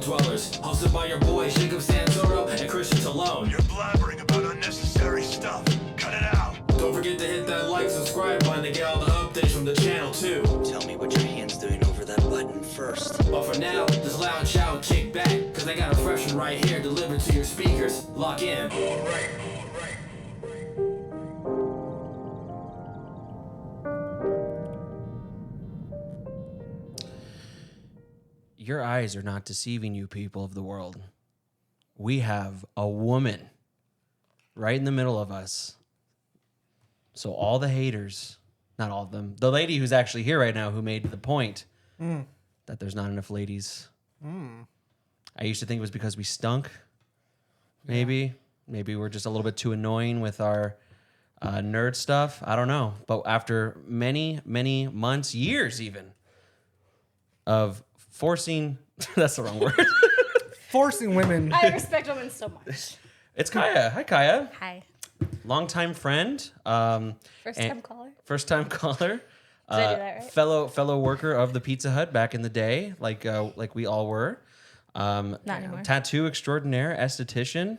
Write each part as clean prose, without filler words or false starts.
dwellers. Hosted by your boys, Jacob Santoro and Cristian Talone. You're blabbering about unnecessary stuff. Cut it out. Don't forget to hit that like, subscribe button to get all the updates from the channel too. Tell me what your hand's doing over that button first. But for now, just loud shout and kick back, cause I got a fresh one right here delivered to your speakers. Lock in. Your eyes are not deceiving you, people of the world. We have a woman right in the middle of us. So all the haters, not all of them, the lady who's actually here right now who made the point that there's not enough ladies. I used to think it was because we stunk. Maybe we're just a little bit too annoying with our nerd stuff. I don't know. But after many, many months, years even, of forcing, that's the wrong word. Forcing women. I respect women so much. It's Kiah. Hi, Kiah. Hi. Longtime friend. First time caller. First time caller. Did I do that right? Fellow worker of the Pizza Hut back in the day, like we all were. Not anymore. Tattoo extraordinaire, esthetician.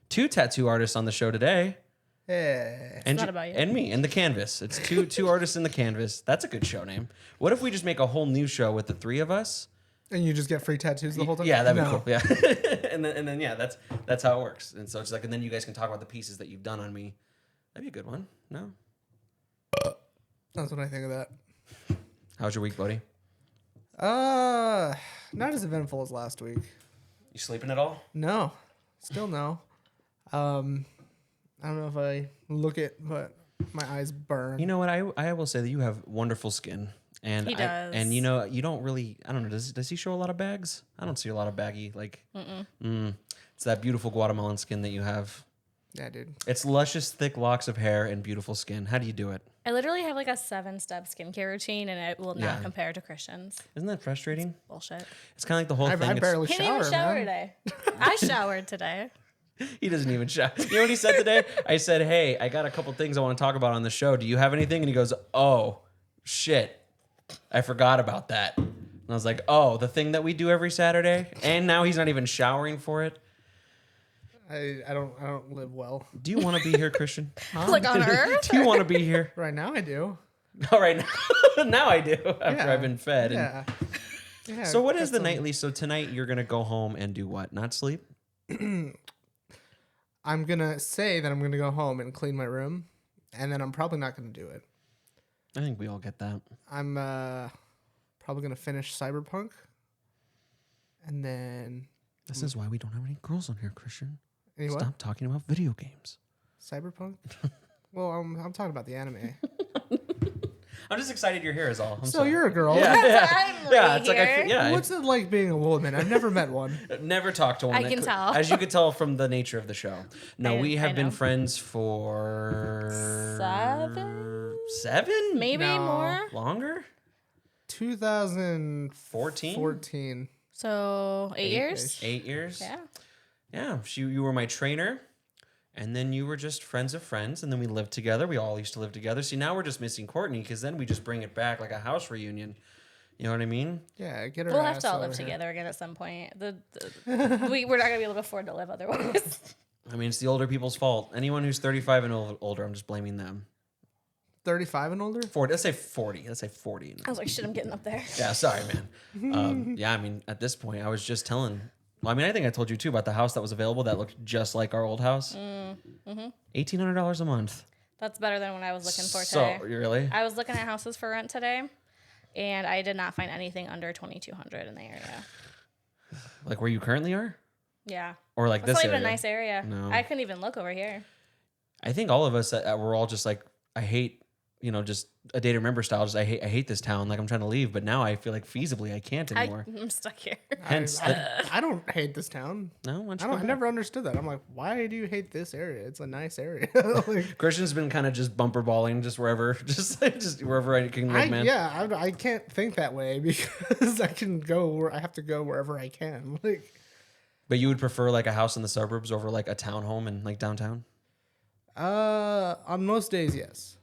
2 tattoo artists on the show today. Yeah. And not about you. And me, and the canvas. It's two artists in the canvas. That's a good show name. What if we just make a whole new show with the 3 of us? And you just get free tattoos the whole time? Yeah, that'd be No. cool. Yeah. and then yeah, that's how it works. And so it's like, and then you guys can talk about the pieces that you've done on me. That'd be a good one. No? That's what I think of that. How's your week, buddy? Not as eventful as last week. You sleeping at all? No. Still no. I don't know if I look it, but my eyes burn. You know what? I will say that you have wonderful skin. And He does. And you know, you don't really, I don't know, does he show a lot of bags? I don't see a lot of baggy, like, it's that beautiful Guatemalan skin that you have. Yeah, dude. It's luscious, thick locks of hair and beautiful skin. How do you do it? I literally have like a 7-step skincare routine, and it will not compare to Christian's. Isn't that frustrating? Bullshit. It's kind of like the whole I thing. barely He shower, didn't even shower man. today. I showered today. He doesn't even shower. You know what he said today? I said, hey, I got a couple things I want to talk about on the show. Do you have anything? And he goes, oh, shit. I forgot about that. And I was like, oh, the thing that we do every Saturday? And now he's not even showering for it. I don't live well. Do you want to be here, Cristian? Like on Earth? Do you want to be here? Right now I do. All right, now I do, after I've been fed. Yeah. And so what is the nightly? So tonight you're going to go home and do what? Not sleep? I'm going to say that I'm going to go home and clean my room, and then I'm probably not going to do it. I think we all get that. I'm probably going to finish Cyberpunk, and then... This is why we don't have any girls on here, Cristian. Any what? Stop talking about video games. Cyberpunk? Well, I'm talking about the anime. I'm just excited you're here is all. So you're a girl. Yeah, I'm yeah. right It's like I here. feel, yeah. What's it like being a woman? I've never met one. Never talked to one. I that can could- tell. as you could tell from the nature of the show. No, we I have been know. friends for 7, Maybe No. more. longer. 2014. 14? So 8 years? 8 years. Yeah. Yeah, you were my trainer, and then you were just friends of friends, and then we lived together. We all used to live together. See, now we're just missing Courtney, because then we just bring it back like a house reunion. You know what I mean? Yeah, get her. We'll have ass to all over live here. together again at some point. We're not going to be able to afford to live otherwise. I mean, it's the older people's fault. Anyone who's 35 and older, I'm just blaming them. 35 and older? 40. Let's say 40. Let's say 40. I was like, shit, I'm getting up there. Yeah, sorry, man. Yeah, I mean, at this point, I was just telling. Well, I mean, I think I told you too about the house that was available that looked just like our old house. $1,800 a month. That's better than what I was looking for So, today. really? I was looking at houses for rent today, and I did not find anything under $2,200 in the area. Like where you currently are? Yeah. Or like That's this not even area? a nice area. No. I couldn't even look over here. I think all of us, we're all just like, I hate, just a day to remember style. Just I hate this town. Like I'm trying to leave, but now I feel like feasibly I can't anymore. I'm stuck here. Hence, I don't hate this town. no, why don't you I go back? never understood that. I'm like, why do you hate this area? It's a nice area. Like, Cristian's been kind of just bumper balling, just wherever, just wherever I can live, man. I can't think that way because I can go where I have to go wherever I can. Like, But you would prefer like a house in the suburbs over like a townhome in like downtown? on most days, yes.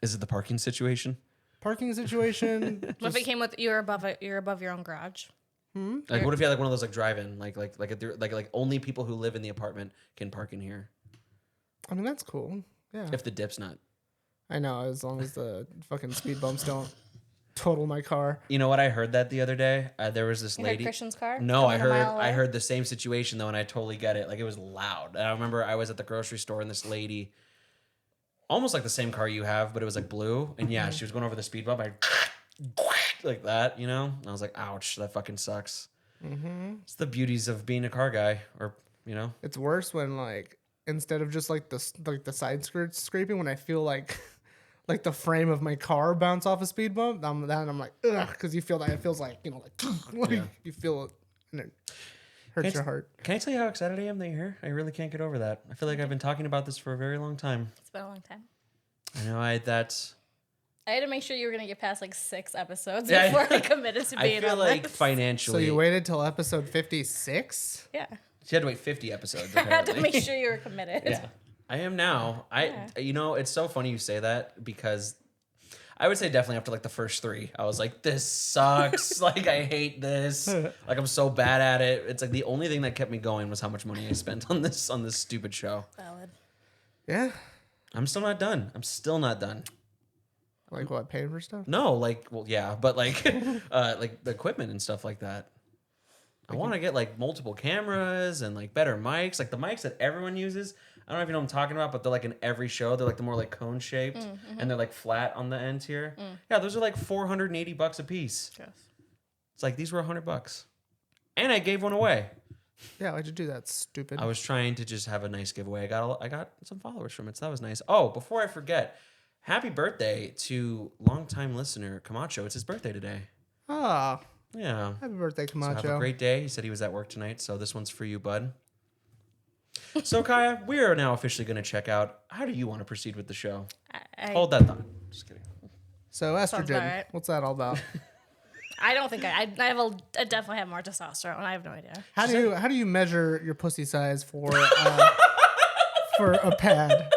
Is it the parking situation? Parking situation. What if it came with you're above your own garage? Like, what if you had like one of those like drive-in, like only people who live in the apartment can park in here I mean, that's cool. Yeah. if the dip's not. I know, as long as the fucking speed bumps don't total my car. You know what? I heard that the other day. There was this You heard lady. Christian's car? No, coming a mile I away? heard the same situation though, and I totally get it. Like it was loud. And I remember I was at the grocery store and this lady, almost like the same car you have, but it was like blue. And yeah, she was going over the speed bump. Like that, you know. And I was like, ouch, that fucking sucks. It's the beauties of being a car guy, or you know. It's worse when like instead of just like the side skirts scraping, when I feel like like the frame of my car bounce off a speed bump, I'm like, ugh, because you feel that it feels like, you know, like you feel it and it hurts your heart. Can I tell you how excited I am that you're here? I really can't get over that. I feel like I've been talking about this for a very long time. It's been a long time. I know I had to make sure you were going to get past like 6 episodes Yeah, before I committed to being I feel on like this. So financially. you waited till episode 56? Yeah. She had to wait 50 episodes. I had to apparently. make sure you were committed. Yeah, I am now. You know, it's so funny you say that because I would say definitely after like the first 3, I was like, this sucks. Like I hate this. Like I'm so bad at it. It's like the only thing that kept me going was how much money I spent on this stupid show. Valid. Yeah. I'm still not done. I'm still not done. Like what, paying for stuff? No, like, well, yeah, but like, like the equipment and stuff like that. I want to get like multiple cameras and like better mics, like the mics that everyone uses. I don't know if you know what I'm talking about, but they're like in every show. They're like the more like cone shaped, and they're like flat on the ends here. Yeah, those are like $480 a piece. Yes. It's like these were $100, and I gave one away. Yeah, why'd you do that, stupid? I was trying to just have a nice giveaway. I got some followers from it, so that was nice. Oh, before I forget. Happy birthday to longtime listener Camacho. It's his birthday today. Ah, Yeah. happy birthday, So Camacho. have a great day. He said he was at work tonight, so this one's for you, bud. So, Kiah, we are now officially going to check out. How do you want to proceed with the show? Hold that thought. Just kidding. So estrogen, about right. what's that all about? I don't think I definitely have more testosterone. I have no idea. How do you measure your pussy size for a pad?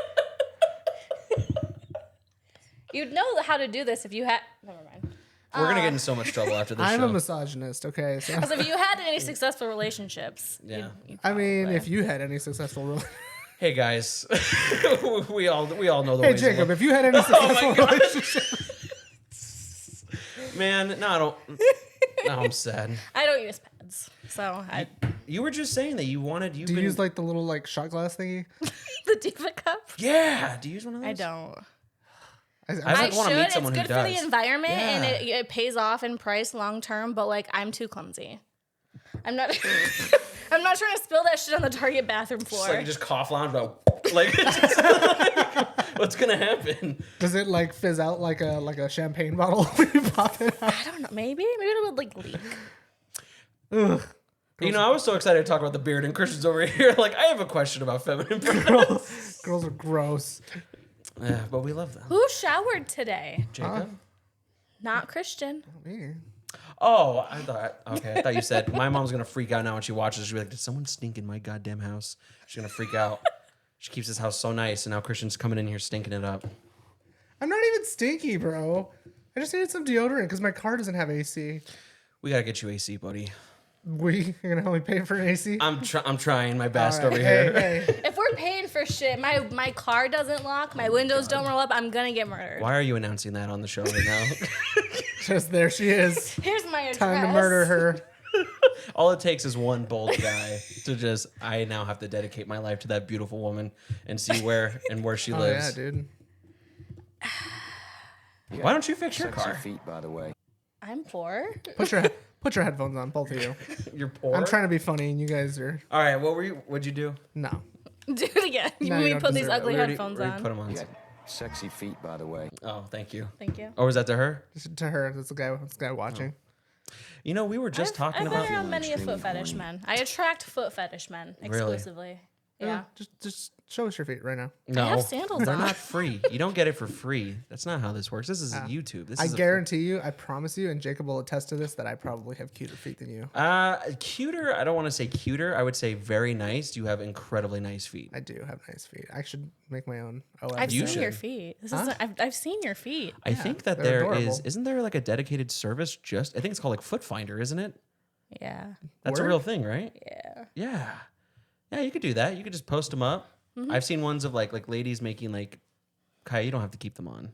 You'd know how to do this if you had. Never mind. We're going to get in so much trouble after this I'm show. a misogynist, okay? So, Because if you had any successful relationships, Yeah. I mean, if you had any successful Hey, guys. we all know the Hey, ways of Jacob, life. if you had any successful relationship. Man, now I'm sad. I don't use pads, so You were just saying that you wanted... Do you use like the little like shot glass thingy? the Diva cup. Yeah. Do you use one of those? I don't. I I want to meet should. someone It's who good for does. the environment and Yeah. it pays off in price long term. But like, I'm too clumsy. I'm not. I'm not trying to spill that shit on the Target bathroom floor. It's like you just cough loud, go like, what's gonna happen? Does it like fizz out like a champagne bottle when you pop it out? I don't know. Maybe it would like leak. Ugh. You know, I was so excited to talk about the beard, and Christian's over here. Like, I have a question about feminine pronouns. Girls are gross. Yeah, but we love them. Who showered today? Jacob. Not Christian. Me. Oh, I thought you said my mom's gonna freak out now when she watches. She'll be like, "Did someone stink in my goddamn house?" She's gonna freak out. She keeps this house so nice, and now Christian's coming in here stinking it up. I'm not even stinky, bro. I just needed some deodorant because my car doesn't have AC. We gotta get you AC, buddy. You're gonna help me pay for an AC? I'm trying my best All right. over here. Hey. If we're paying for shit, my car doesn't lock, my windows don't roll up, I'm gonna get murdered. Why are you announcing that on the show right now? Just there she is. Here's my address. Time to murder her. All it takes is one bold guy to just. I now have to dedicate my life to that beautiful woman and see where she Oh lives. yeah, dude. Why don't you fix your Sexy car? feet, by the way. I'm poor. Put your headphones on, both of you. You're poor. I'm trying to be funny, and you guys are All right, what'd you do? no. Do it again. You No, made you me don't put these deserve it. ugly We already headphones put on. them on. You got sexy feet, by the way. Oh, thank you. Thank you. Or was that to her? Just to her. That's the guy watching. You know, we were just talking I've about. been around many a foot fetish men. I attract foot fetish men exclusively. Yeah. Just show us your feet right now. No, I have sandals they're on. not free. You don't get it for free. That's not how this works. This is YouTube. This I is guarantee you, I promise you, and Jacob will attest to this, that I probably have cuter feet than you. Cuter. I don't want to say cuter. I would say very nice. You have incredibly nice feet. I do have nice feet. I should make my own. I've You seen your should. feet. I've seen your feet. I think that they're there is. adorable. Isn't there like a dedicated service? I think it's called like Foot Finder, isn't it? Yeah. That's a Word? real thing, right? Yeah. Yeah. Yeah, you could do that. You could just post them up. Mm-hmm. I've seen ones of like ladies making like, Kiah, you don't have to keep them on.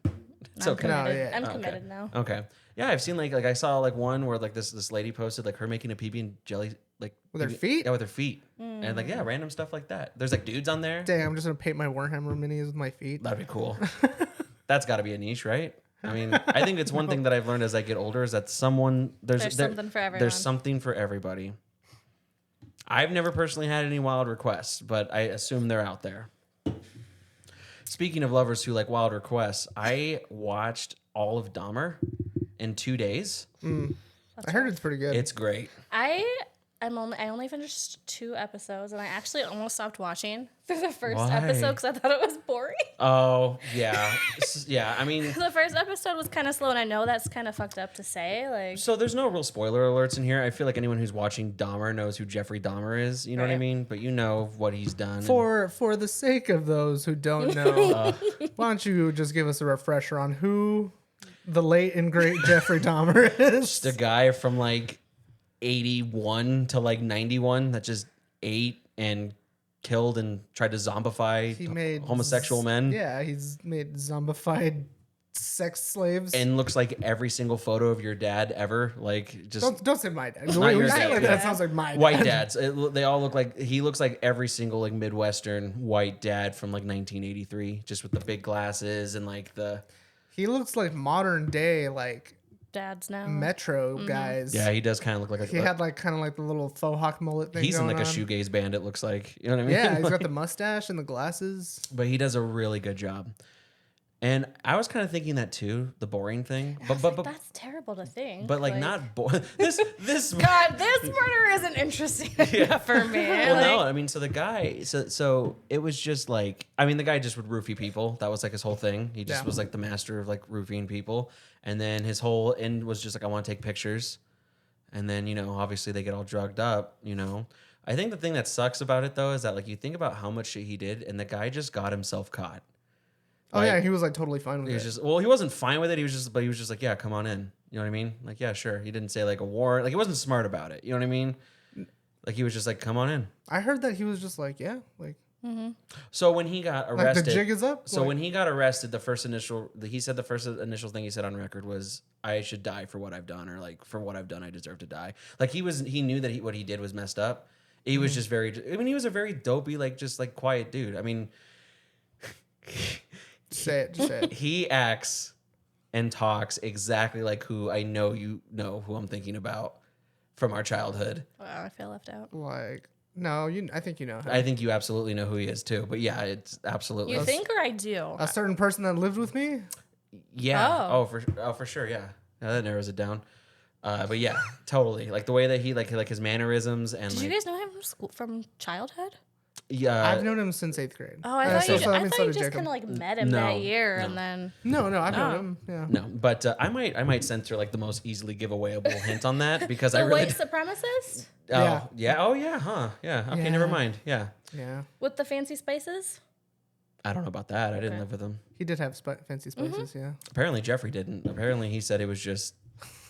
It's I'm okay. committed. No, yeah. I'm Okay. committed now. Okay. Yeah, I've seen like I saw like one where like this lady posted like her making a PB and jelly like With her PB feet? Yeah, with her feet. And like yeah, random stuff like that. There's like dudes on there. Dang, I'm just gonna paint my Warhammer minis with my feet. That'd be cool. That's got to be a niche, right? I mean, I think it's one thing that I've learned as I get older is that there's something for everyone. There's something for everybody. I've never personally had any wild requests, but I assume they're out there. Speaking of lovers who like wild requests, I watched all of Dahmer in 2 days. I heard it's pretty good. It's great. I only finished 2 episodes, and I actually almost stopped watching through the first Why? episode because I thought it was boring. Oh, yeah. Yeah, I mean, The first episode was kind of slow, and I know that's kind of fucked up to say. Like, so there's no real spoiler alerts in here. I feel like anyone who's watching Dahmer knows who Jeffrey Dahmer is. You know what I Right. mean? But you know what he's done. and- for the sake of those who don't know, why don't you just give us a refresher on who the late and great Jeffrey Dahmer is? the guy from like 81 to like 91 that just ate and killed and tried to zombify He made homosexual men. Yeah, he's made zombified sex slaves. And looks like every single photo of your dad ever. Like just don't say my dad. Not When your you say dad, it like yeah. that sounds like my white dad. dads. They all look like he looks like every single like Midwestern white dad from like 1983, just with the big glasses and like the He looks like modern day like dads now. Metro guys. yeah. He does kind of look like He had like kind of like the little faux hawk mullet thing. he's in going like a on. shoegaze band. It looks like, you know what I mean? Yeah, he's got Like- the mustache and the glasses. but he does a really good job. And I was kind of thinking that too, the boring thing, but That's terrible to think. like not this. God, this murder isn't interesting enough for me. Well, Like, no, I mean, so the guy, so it was just like, I mean, the guy just would roofie people. That was like his whole thing. He just Yeah. was like the master of like roofing people. And then his whole end was just like, I want to take pictures. And then, you know, obviously they get all drugged up, you know. I think the thing that sucks about it though is that like you think about how much shit he did and the guy just got himself caught. Oh Like, yeah, he was like totally fine with He it. was just, well, he wasn't fine with it. He was just like, yeah, come on in. You know what I mean? Like, yeah, sure. He didn't say like a warrant. Like he wasn't smart about it. You know what I mean? Like he was just like, come on in. I heard that he was just like, yeah, like So when he got the arrested, jig is up. So Like, when he got arrested, the first initial thing he said on record was, "I should die for what I've done," or like, "For what I've done, I deserve to die." Like he knew that what he did was messed up. He was just very. I mean, he was a very dopey, like just like quiet dude. I mean, just say it. he acts and talks exactly like who I know you know who I'm thinking about from our childhood. wow, I feel left out. Like no, I think you know him. I think you absolutely know who he is too. But yeah, it's absolutely. You think or I do? A certain person that lived with me. Yeah. Oh. For sure. Yeah. That narrows it down. But yeah, totally. Like the way that he like his mannerisms and Did like you guys know him from school, from childhood? yeah. I've known him since 8th grade. Oh, I thought you, so I mean, thought so you did just Jacob. kind of like met him No, that year, no. and then No, I've Oh. known him. Yeah. No, but I might censor like the most easily giveawayable hint on that because I the really white supremacist oh yeah huh okay Yeah. never mind yeah Yeah. with the fancy spices. I don't know about that I didn't Okay. live with him. He did have fancy spices. Yeah. Apparently Jeffrey didn't. Apparently he said it was just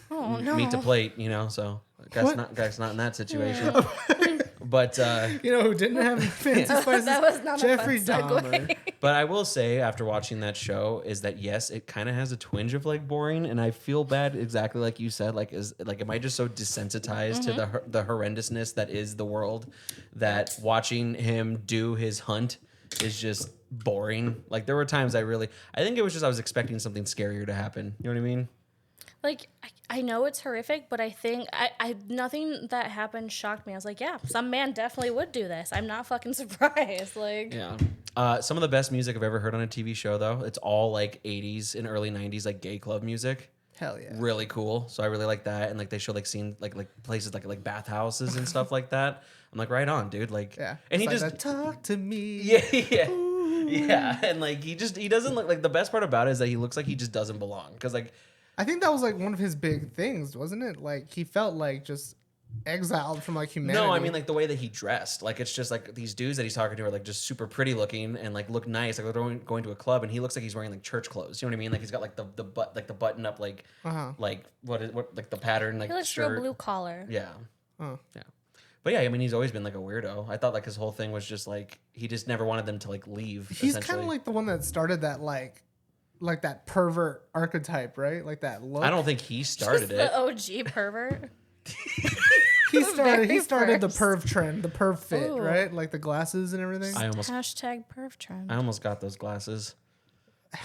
Oh no! meat to plate, you know. So What? guy's not in that situation. But You know who didn't have fancy spices? That was not Jeffrey a fun segue. Dahmer. But I will say, after watching that show, is that yes, it kind of has a twinge of like boring, and I feel bad, exactly like you said. Like, am I just so desensitized to the horrendousness that is the world that watching him do his hunt is just boring? Like, there were times I think it was just I was expecting something scarier to happen. You know what I mean? Like I know it's horrific, but I think I nothing that happened shocked me. I was like, yeah, some man definitely would do this. I'm not fucking surprised. Like, Yeah. Some of the best music I've ever heard on a TV show, though, it's all like 80s and early 90s, like gay club music. Hell yeah. Really cool. So I really like that. And like they show like scene like places like bathhouses and stuff like that. I'm like, right on, dude. Like, Yeah. And he It's just like that, talk to me. yeah. And like he doesn't look like, the best part about it is that he looks like he just doesn't belong. Because like I think that was like one of his big things, wasn't it? Like he felt like just exiled from like humanity. no, I mean like the way that he dressed. Like it's just like these dudes that he's talking to are like just super pretty looking and like look nice. Like they're going to a club and he looks like he's wearing like church clothes. You know what I mean? Like he's got like the button up like Uh-huh. like what like the pattern like he looks shirt. real blue collar. Yeah. Oh. Yeah. But yeah, I mean, he's always been like a weirdo. I thought like his whole thing was just like he just never wanted them to like leave. He's kind of like the one that started that like that pervert archetype, right? Like that look. I don't think he started Just it. the OG pervert. He started very the first. perv trend, the perv fit, Ooh. right? Like the glasses and everything. Hashtag perv trend. I almost got those glasses.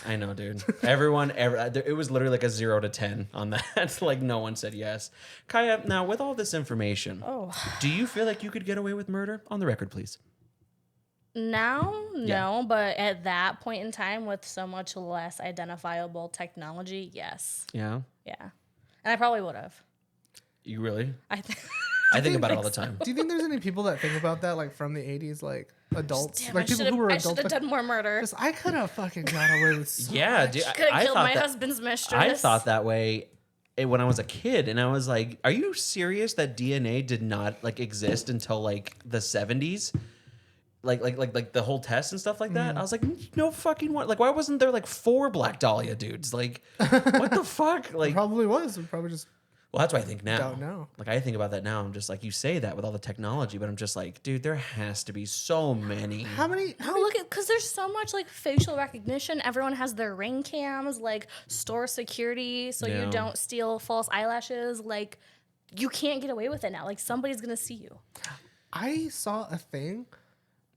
I know, dude. It was literally like a 0 to 10 on that. Like no one said yes. Kiah, now with all this information, do you feel like you could get away with murder? On the record, please. Now, Yeah. no, but at that point in time, with so much less identifiable technology, yes. Yeah. Yeah. And I probably would have. You really? I I think about it all the time. Do you think there's any people that think about that, like from the 80s, like adults, Damn, like people who were I adults? should have done more murder. Because I could have fucking got away with. So Yeah, much. dude. Could have I killed thought my that- husband's mistress. I thought that way when I was a kid, and I was like, "Are you serious that DNA did not like exist until like the 70s?" Like the whole test and stuff like that. I was like, "No fucking what? Like, why wasn't there like 4 Black Dahlia dudes? Like, what the fuck? Like, Probably was. Probably just. well, that's what I think now. Don't know. Like, I think about that now. I'm just like, you say that with all the technology, but I'm just like, dude, there has to be so many. How many? Oh, look at, because there's so much like facial recognition. Everyone has their ring cams, like store security, so Yeah. you don't steal false eyelashes. Like, you can't get away with it now. Like, somebody's gonna see you. I saw a thing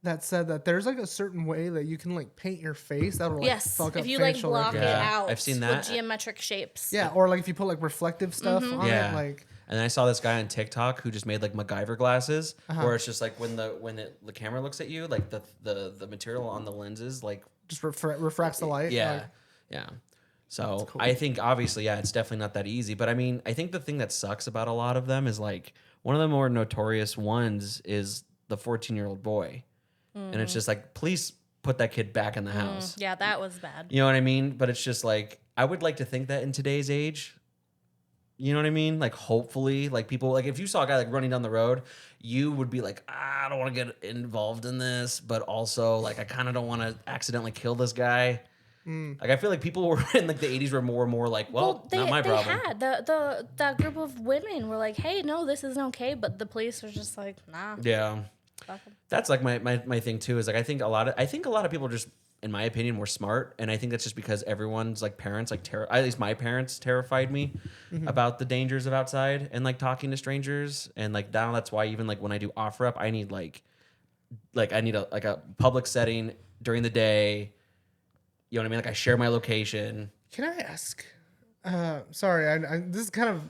that said that there's like a certain way that you can like paint your face that will like Yes, fuck up if you like facial block it recognition. Yeah, out, I've seen that. with geometric shapes. Yeah, or like if you put like reflective stuff on Yeah. it, like And then I saw this guy on TikTok who just made like MacGyver glasses, where it's just like when the camera looks at you, like the material on the lenses, like just refracts the light. yeah, like, yeah. So I think obviously, yeah, it's definitely not that easy. But I mean, I think the thing that sucks about a lot of them is like one of the more notorious ones is the 14-year-old boy, and it's just like, please put that kid back in the house. Yeah, that was bad. You know what I mean? But it's just like, I would like to think that in today's age, you know what I mean? Like, hopefully, like people, like if you saw a guy like running down the road, you would be like, I don't want to get involved in this, but also like, I kind of don't want to accidentally kill this guy. Like, I feel like people were in like the 80s were more and more like, well, not my problem. Had that group of women were like, hey, no, this isn't okay, but the police were just like, nah. Yeah. Fuck 'em. That's like my thing too, is like I think a lot of people are just, in my opinion, more smart, and I think that's just because everyone's like parents, like at least my parents terrified me about the dangers of outside and like talking to strangers, and like now that's why even like when I do offer up, I need like I need a public setting during the day. You know what I mean? Like I share my location. can I ask? Sorry, I this is kind of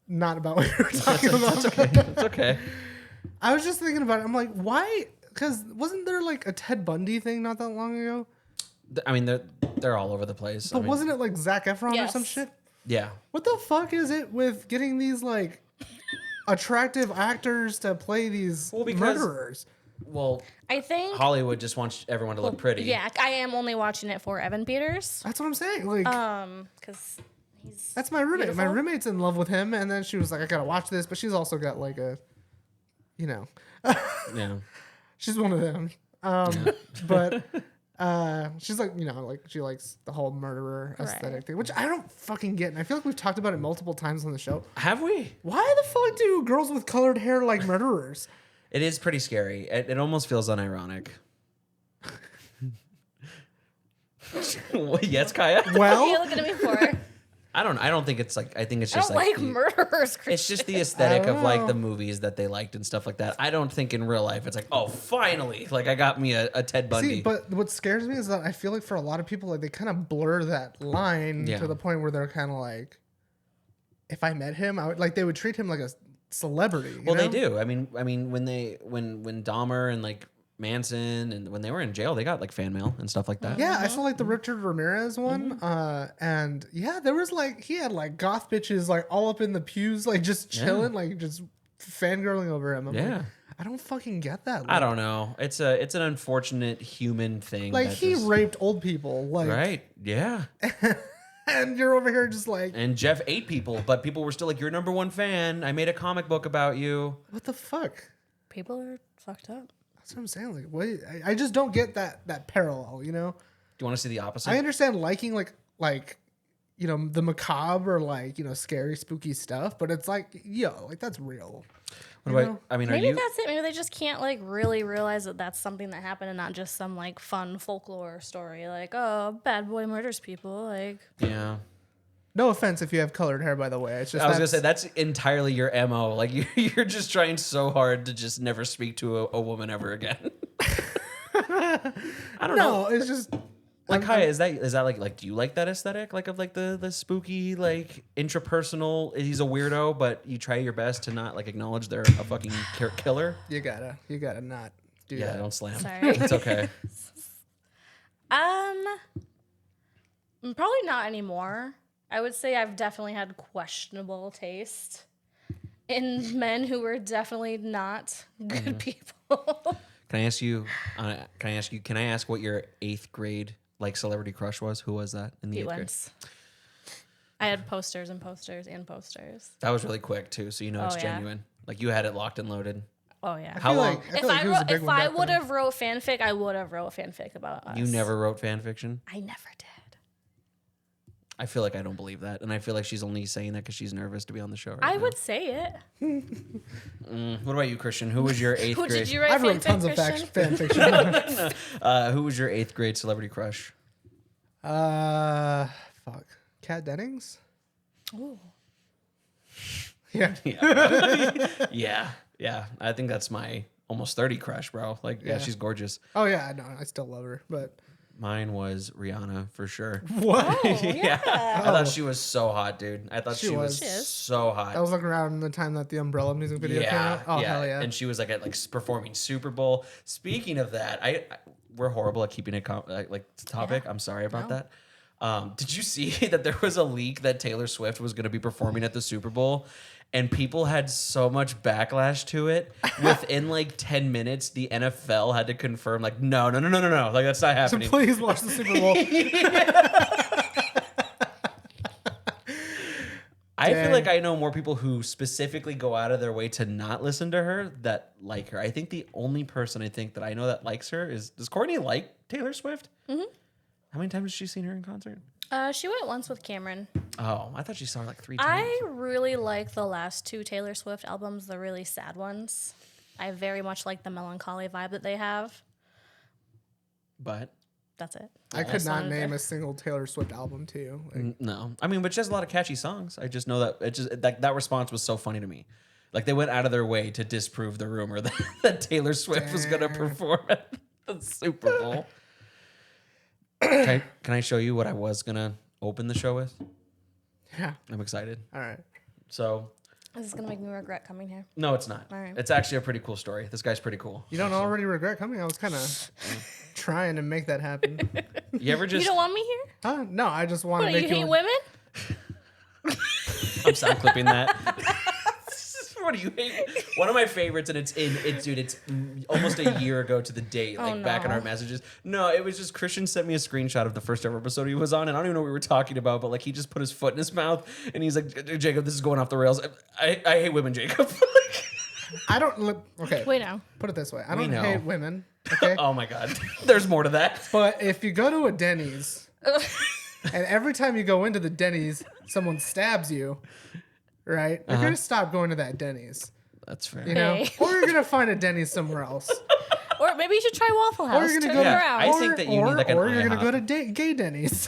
not about what you were talking about. It's okay. I was just thinking about it. I'm like, why? Because wasn't there like a Ted Bundy thing not that long ago? I mean, they're all over the place. But wasn't it like Zac Efron or Yes. some shit? Yeah. What the fuck is it with getting these like attractive actors to play these Well, because- murderers? Well, I think. Hollywood just wants everyone to look pretty. Yeah, I am only watching it for Evan Peters. That's what I'm saying. Like, Because he's. that's my roommate. My beautiful. roommate's in love with him, and then she was like, I gotta watch this, but she's also got like a, you know, Yeah. she's one of them. But she's like, you know, like she likes the whole murderer aesthetic Right. thing, which I don't fucking get. And I feel like we've talked about it multiple times on the show. Have we? Why the fuck do girls with colored hair like murderers? It is pretty scary. It almost feels unironic. Yes, Kiah? What are you Well, looking at me for? I don't think it's like, I think it's I just don't like the- murderers, Cristian. It's just the aesthetic of like know. the movies that they liked and stuff like that. I don't think in real life it's like, oh, finally, like I got me a Ted Bundy. see, but what scares me is that I feel like for a lot of people, like they kind of blur that line Yeah. to the point where they're kind of like, if I met him, I would like they would treat him like a celebrity. you Well, know? they do. I mean, when Dahmer and like Manson and when they were in jail, they got like fan mail and stuff like that. Yeah, I saw like the Richard Ramirez one, and yeah, there was like he had like goth bitches like all up in the pews, like just chilling, like just fangirling over him. I'm Yeah. like, I don't fucking get that. I don't know. It's an unfortunate human thing. like that he just- raped old people, like right? Yeah. and you're over here just like, And Jeff ate people, but people were still like, "You're number one fan. I made a comic book about you." what the fuck? People are fucked up. That's what I'm saying. Like, what? I just don't get that parallel. You know, Do you want to see the opposite? I understand liking like you know the macabre or like you know scary spooky stuff, but it's like yo, like that's real. What You about? know? I mean, are Maybe you? that's it. Maybe they just can't like really realize that that's something that happened and not just some like fun folklore story. Like, oh, bad boy murders people. Like, Yeah. No offense if you have colored hair, by the way. It's just I was gonna say that's entirely your MO. Like you're just trying so hard to just never speak to a woman ever again. I don't know. no, it's just Like Kiah, is that like do you like that aesthetic like of like the spooky like intrapersonal? He's a weirdo, but you try your best to not like acknowledge they're a fucking killer. you gotta not do Yeah, that. don't slam. Sorry. It's okay. Probably not anymore. I would say I've definitely had questionable taste in men who were definitely not good people. Can I ask you? Can I ask what your 8th grade like celebrity crush was? Who was that in the Pete 8th grade? Wentz. I had posters and posters and posters. That was really quick too, so you know it's Oh, yeah. genuine. Like you had it locked and loaded. Oh yeah. How long? I feel like he was a big If one I back would then. have wrote fanfic, I would have wrote fanfic about us. You never wrote fan fiction? I never did. I feel like I don't believe that, and I feel like she's only saying that because she's nervous to be on the show. Right I now. would say it. What about you, Christian? Who was your 8th Who grade? did you write I've wrote fanfic, tons of Christian? fan fiction. Who was your 8th grade celebrity crush? Fuck. Kat Dennings? Ooh. Yeah. Yeah. I think that's my almost 30 crush, bro. Like, yeah, Yeah. she's gorgeous. Oh yeah, no, I still love her, but Mine was Rihanna for sure. what? Oh, Yeah. I thought she was so hot, dude. I thought She she was She is. so hot. That was like around the time that the Umbrella music video came out. Oh hell yeah. And she was like at like performing Super Bowl. Speaking of that, we're horrible at keeping it like topic. I'm sorry about that. Did you see that there was a leak that Taylor Swift was going to be performing at the Super Bowl? And people had so much backlash to it. Within like 10 minutes, the NFL had to confirm, like, no. Like, that's not So happening. please watch the Super Bowl. I feel Dang. like I know more people who specifically go out of their way to not listen to her that like her. I think the only person I think that I know that likes her is, does Courtney like Taylor Swift? Mm-hmm. How many times has she seen her in concert? She went once with Cameron. Oh, I thought she saw her like 3 times. I really like the last 2 Taylor Swift albums, the really sad ones. I very much like the melancholy vibe that they have. But That's it. I could not wanted name to- a single Taylor Swift album to you. Like, no, I mean, but she has a lot of catchy songs. I just know that it just that response was so funny to me. Like they went out of their way to disprove the rumor that Taylor Swift was going to perform at the Super Bowl. Can I show you what I was going to open the show with? yeah. I'm excited. All right. So, This is gonna make me regret coming here. no, it's not. All right. It's actually a pretty cool story. This guy's pretty cool. You don't already regret coming? I was kind of trying to make that happen. You ever You just don't want me here? Huh? No, I just want What, to you make hate women? I'm sound clipping that. What do you hate? One of my favorites, and it's almost a year ago to the date, like back in no. our messages. No, it was just Christian sent me a screenshot of the first ever episode he was on, and I don't even know what we were talking about, but like he just put his foot in his mouth, and he's like, Jacob, this is going off the rails. I hate women, Jacob. I don't. Okay. Wait now. Put it this way. I We don't know. hate women. Okay. Oh my God. There's more to that. But if you go to a Denny's and every time you go into the Denny's, someone stabs you, right? You're going to stop going to that Denny's, That's fair. you know? Hey. Or you're going to find a Denny's somewhere else. Or maybe you should try Waffle House. Or you're going to Turn go it to, around. I think that you need, like, an or you're going to IHOP. go to gay Denny's.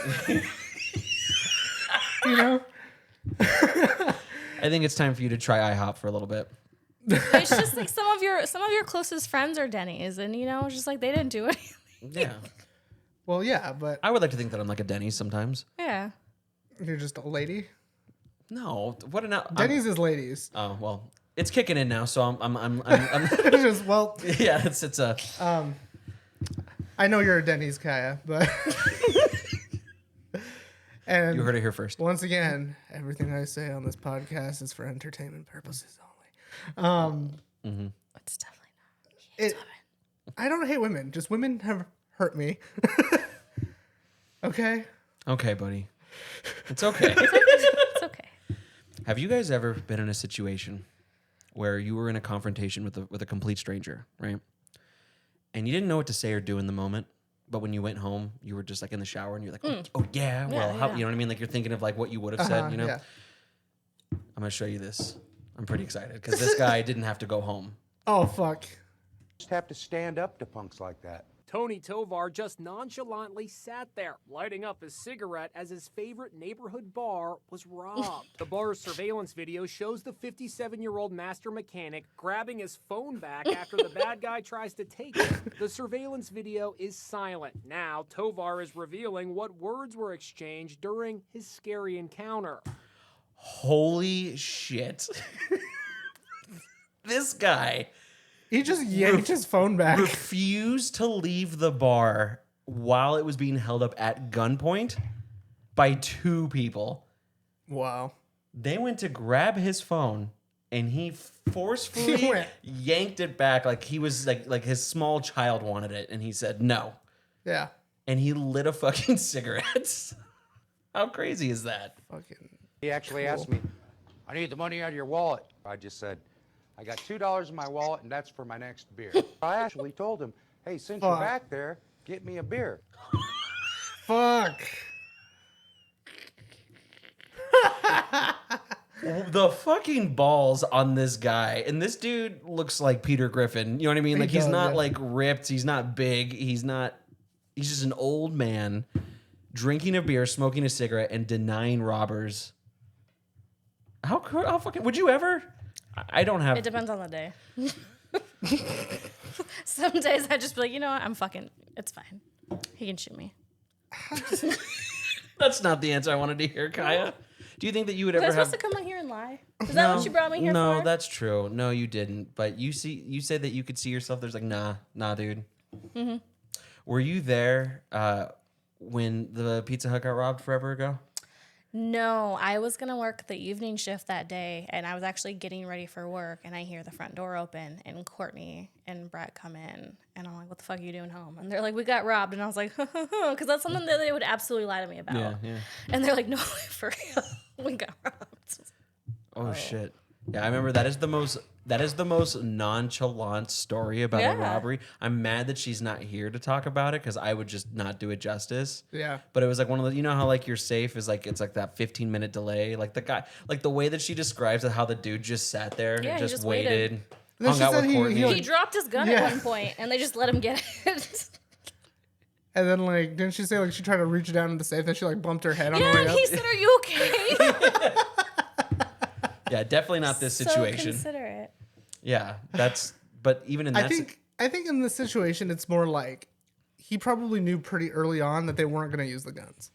You know? I think it's time for you to try IHOP for a little bit. It's just like some of your closest friends are Denny's, and you know, it's just like they didn't do anything. Yeah. Well, yeah, but I would like to think that I'm like a Denny's sometimes. Yeah. you're just a lady. No, what an Denny's is ladies. Oh well, it's kicking in now, so I'm It's just, well, yeah, it's a I know you're a Denny's, Kiah, but. And you heard it here first. once again, everything I say on this podcast is for entertainment purposes only. It's definitely It, I don't hate women. Just women have hurt me. Okay? Okay, buddy. It's okay. it's okay. Have you guys ever been in a situation where you were in a confrontation with a complete stranger, right? And you didn't know what to say or do in the moment, but when you went home, you were just like in the shower and you're like, oh yeah, well, how, yeah. you know what I mean? Like you're thinking of like what you would have said, you know? Yeah. I'm gonna show you this. I'm pretty excited because this guy didn't have to go home. Oh fuck. Just have to stand up to punks like that. Tony Tovar just nonchalantly sat there, lighting up his cigarette as his favorite neighborhood bar was robbed. The bar's surveillance video shows the 57-year-old master mechanic grabbing his phone back after the bad guy tries to take it. The surveillance video is silent. Now, Tovar is revealing what words were exchanged during his scary encounter. Holy shit. This guy He just yanked his phone back. refused to leave the bar while it was being held up at gunpoint by 2 people. Wow. They went to grab his phone and he forcefully He went. yanked it back like he was like his small child wanted it, and he said no. Yeah. And he lit a fucking cigarette. How crazy is that? Fucking. He actually asked me, I need the money out of your wallet. I just said, I got $2 in my wallet, and that's for my next beer. I actually told him, hey, since you're Fuck. back there, get me a beer. Fuck. The fucking balls on this guy. And this dude looks like Peter Griffin. You know what I mean? Like, he's does, not yeah. like ripped. He's not big. He's just an old man drinking a beer, smoking a cigarette, and denying robbers. How fucking would you ever? I don't have. It depends on the day. Some days I just be like, you know what? It's fine. He can shoot me. That's not the answer I wanted to hear, Kiah. Do you think that you would Was I ever supposed have? to come on here and lie? Is that what you brought me here No, for? that's true. No, you didn't. But you said that you could see yourself. There's like, nah, dude. Mm-hmm. Were you there when the Pizza Hut got robbed forever ago? No, I was going to work the evening shift that day, and I was actually getting ready for work, and I hear the front door open, and Courtney and Brett come in, and I'm like, what the fuck are you doing home? And they're like, we got robbed. And I was like, because that's something that they would absolutely lie to me about. Yeah. And they're like, no, for real, we got robbed. Oh shit. Yeah, I remember that is the most nonchalant story about a Yeah. robbery. I'm mad that she's not here to talk about it because I would just not do it justice. Yeah. But it was like one of the, you know how like your safe is like, it's like that 15-minute delay. Like the guy, like the way that she describes it, how the dude just sat there Yeah, and he just just waited, waited. Then hung she out said with he- Courtney. he He dropped his gun Yeah. at one point, and they just let him get it. And then like, didn't she say like she tried to reach down in the safe, then she like bumped her head on the way Yeah, up? he said, are you okay? Yeah, definitely not this So situation. considerate. Yeah, but even in that, I think in this situation it's more like he probably knew pretty early on that they weren't going to use the guns.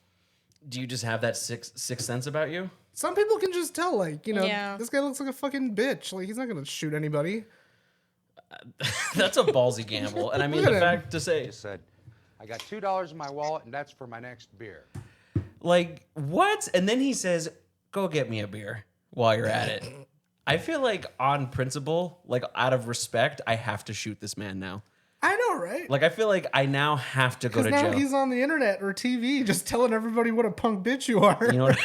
do you just have that sixth sense about you? Some people can just tell, like, you know, Yeah. this guy looks like a fucking bitch. Like, he's not going to shoot anybody. That's a ballsy gamble. And I mean, Look the at him. fact to say, Just said, I got $2 in my wallet, and that's for my next beer. like, what? And then he says, go get me a beer while you're at it. I feel like on principle, like out of respect, I have to shoot this man now. I know, right? Like, I feel like I now have to go Because to now jail. he's on the internet or TV just telling everybody what a punk bitch you are. You know what?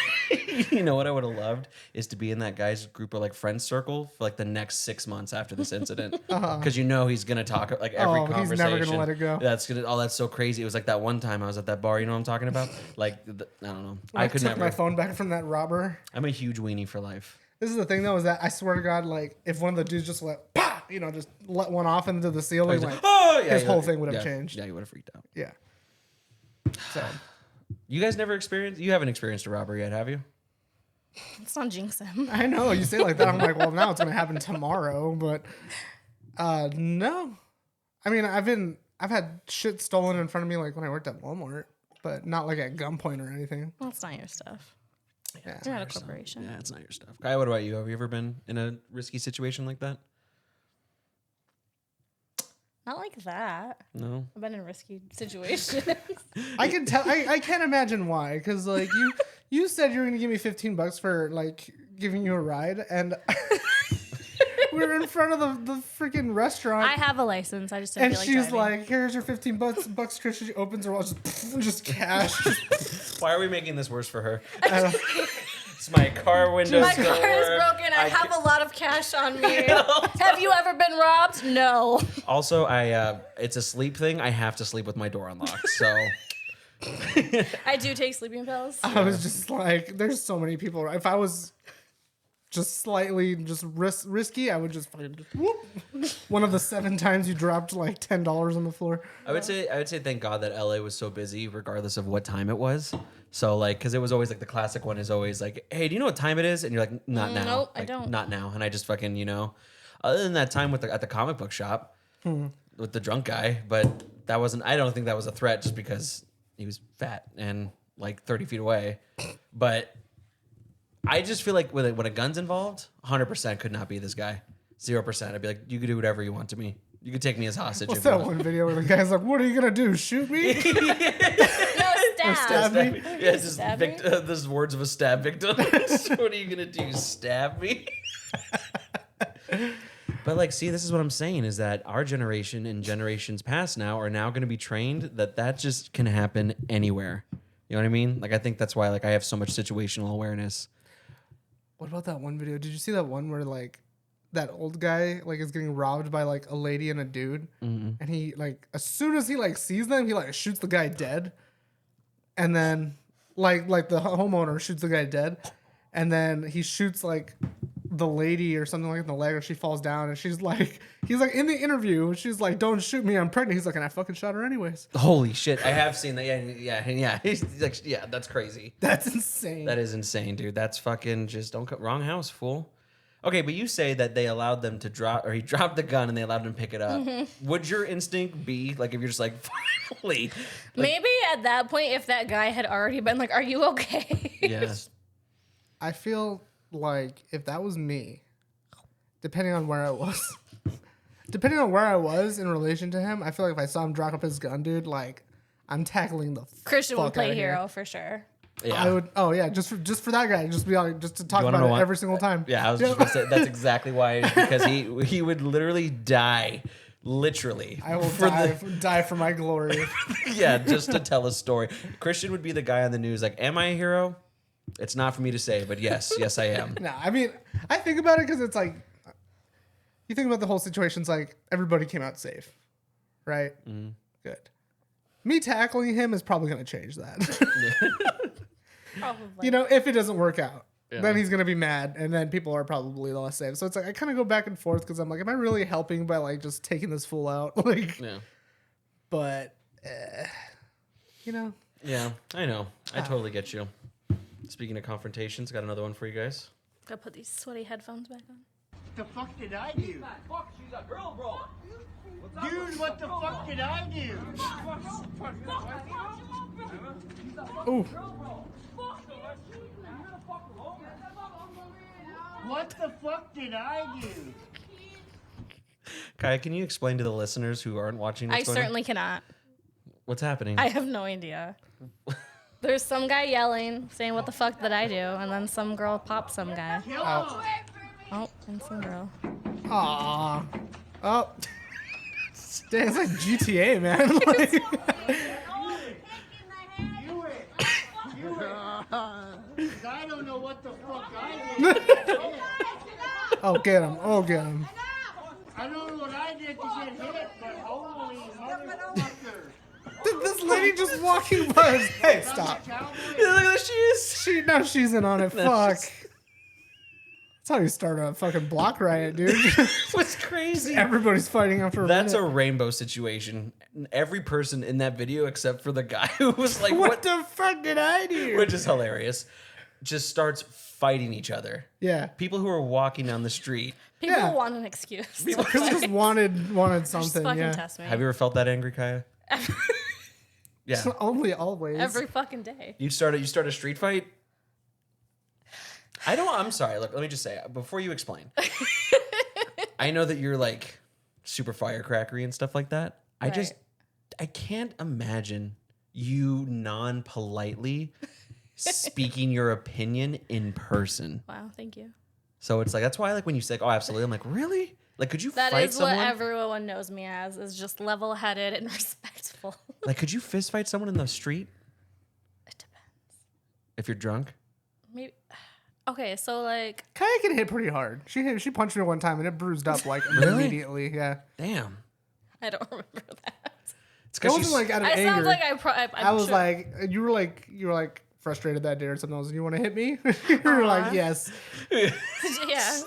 You know what I would have loved is to be in that guy's group or like friend circle for like the next 6 months after this incident, because you know he's gonna talk like every Oh, conversation. he's never gonna let it go. That's gonna. Oh, that's so crazy. It was like that one time I was at that bar. You know what I'm talking about? Like I don't know. I could took never. my phone back from that robber. I'm a huge weenie for life. This is the thing, though, is that I swear to God, like, if one of the dudes just let, pah, you know, just let one off into the ceiling, like, Oh yeah, his you whole would've- thing would have yeah, changed. Yeah, you would have freaked out. Yeah. So, You guys never experienced? You haven't experienced a robbery yet, have you? Let's not jinx him. I know, you say it like that. I'm like, well, now it's going to happen tomorrow. But, no. I mean, I've had shit stolen in front of me, like, when I worked at Walmart, but not, like, at gunpoint or anything. Well, it's not your stuff. Yeah. You're not a corporation. Yeah, it's not your stuff. Kiah, what about you? Have you ever been in a risky situation like that? Not like that. No. I've been in risky situations. I can tell. I can't imagine why. Because like you said you were gonna give me $15 for like giving you a ride, and we were in front of the freaking restaurant. I have a license. I just didn't and feel like she's driving. like, "Here's your $15, Cristian." She opens her wallet, just cash. Why are we making this worse for her? It's my car window. My car is broken. I have a lot of cash on me. Have you ever been robbed? No. Also, it's a sleep thing. I have to sleep with my door unlocked. So I do take sleeping pills. I was just like, "There's so many people." If I was just slightly just risky, I would just fucking just whoop. One of the 7 times you dropped like $10 on the floor. I would say thank God that LA was so busy, regardless of what time it was. So like, because it was always like the classic one is always like, hey, do you know what time it is? And you're like, not now. Nope, like, I don't. Not now. And I just fucking, other than that time at the comic book shop with the drunk guy, but that wasn't. I don't think that was a threat just because he was fat and like 30 feet away. But I just feel like when a gun's involved, 100% could not be this guy. 0%. I'd be like, you could do whatever you want to me. You could take me as hostage. What's if you that want. one video where the guy's like, what are you going to do? Shoot me? No, Stab me? Yeah, it's just Stab me? this is words of a stab victim. What are you gonna do? Stab me? But like, see, this is what I'm saying is that our generation and generations past now are now going to be trained that just can happen anywhere. You know what I mean? Like, I think that's why like I have so much situational awareness. What about that one video? Did you see that one where like that old guy like is getting robbed by like a lady and a dude, and he like as soon as he like sees them, he like shoots the guy dead, and then like the homeowner shoots the guy dead, and then he shoots like the lady or something like in the leg, or she falls down, and he's like in the interview, she's like, "Don't shoot me, I'm pregnant." He's like, "And I fucking shot her anyways." Holy shit! I have seen that. Yeah. He's like, yeah, that's crazy. That's insane. That is insane, dude. That's fucking just don't cut wrong house, fool. Okay, but you say that they allowed them to drop, or he dropped the gun and they allowed him to pick it up. Would your instinct be like if you're just like, finally? Maybe at that point, if that guy had already been like, "Are you okay?" Yeah. I feel like if that was me, depending on where I was in relation to him, I feel like if I saw him drop up his gun, dude, like I'm tackling the Cristian would fuck play outta here. hero for sure. Yeah. I would. Oh yeah, just for that guy, just be like, just to talk You wanna about know it what? every single time. Yeah, I was just gonna say that's exactly why, because he would literally die, literally. I will die for my glory. Yeah, just to tell a story. Cristian would be the guy on the news like, am I a hero? It's not for me to say, but yes, I am. No, I mean, I think about it because it's like, you think about the whole situation. It's like everybody came out safe, right? Good. Me tackling him is probably going to change that. Probably. You know, if it doesn't work out, then he's going to be mad, and then people are probably less safe. So it's like I kind of go back and forth because I'm like, am I really helping by like just taking this fool out? Like, Yeah. but you know, Yeah, I know. I totally get you. Speaking of confrontations, got another one for you guys. Gotta put these sweaty headphones back on. The fuck did I do? She's a girl, bro. Dude, what the fuck did I do? ooh, What the fuck did I do? Kiah, can you explain to the listeners who aren't watching what's I going on? certainly cannot. What's happening? I have no idea. There's some guy yelling, saying, "What the fuck did I do?" And then some girl pops some guy. Oh, and some girl. aw, oh, damn, it's like GTA, man. Like, I don't know what the fuck I did. oh, get him! Oh, get him! I don't know what I did to get hit, but holy motherfucker. This lady just walking by. Hey, stop! Look at this, She's in on it. Fuck. That's how you start a fucking block riot, dude. What's crazy? Everybody's fighting after a That's a minute. rainbow situation. Every person in that video, except for the guy who was like, What the fuck did I do? which is hilarious, just starts fighting each other. Yeah. People who are walking down the street. People Yeah. want an excuse. People just wanted Just something. fucking Yeah. test me. Have you ever felt that angry, Kiah? Yeah. Only always. Every fucking day. You start a street fight? I'm sorry. Look, let me just say, before you explain. I know that you're like super firecrackery and stuff like that. Right. I can't imagine you non-politely speaking your opinion in person. Wow, thank you. So it's like, that's why like when you say, oh, absolutely. I'm like, really? Like, could you That fight is someone? what everyone knows me as, is just level-headed and respectful. Like, could you fist fight someone in the street It depends. if you're drunk? Maybe. Okay, so like, Kiah can hit pretty hard. She punched me one time and it bruised up like immediately. Yeah. Damn. I don't remember that. It's It because wasn't like out of I anger. sound like I'm I was sure. like, you were like frustrated that day or something. I was like, you want to hit me? You're like, yes. Yeah,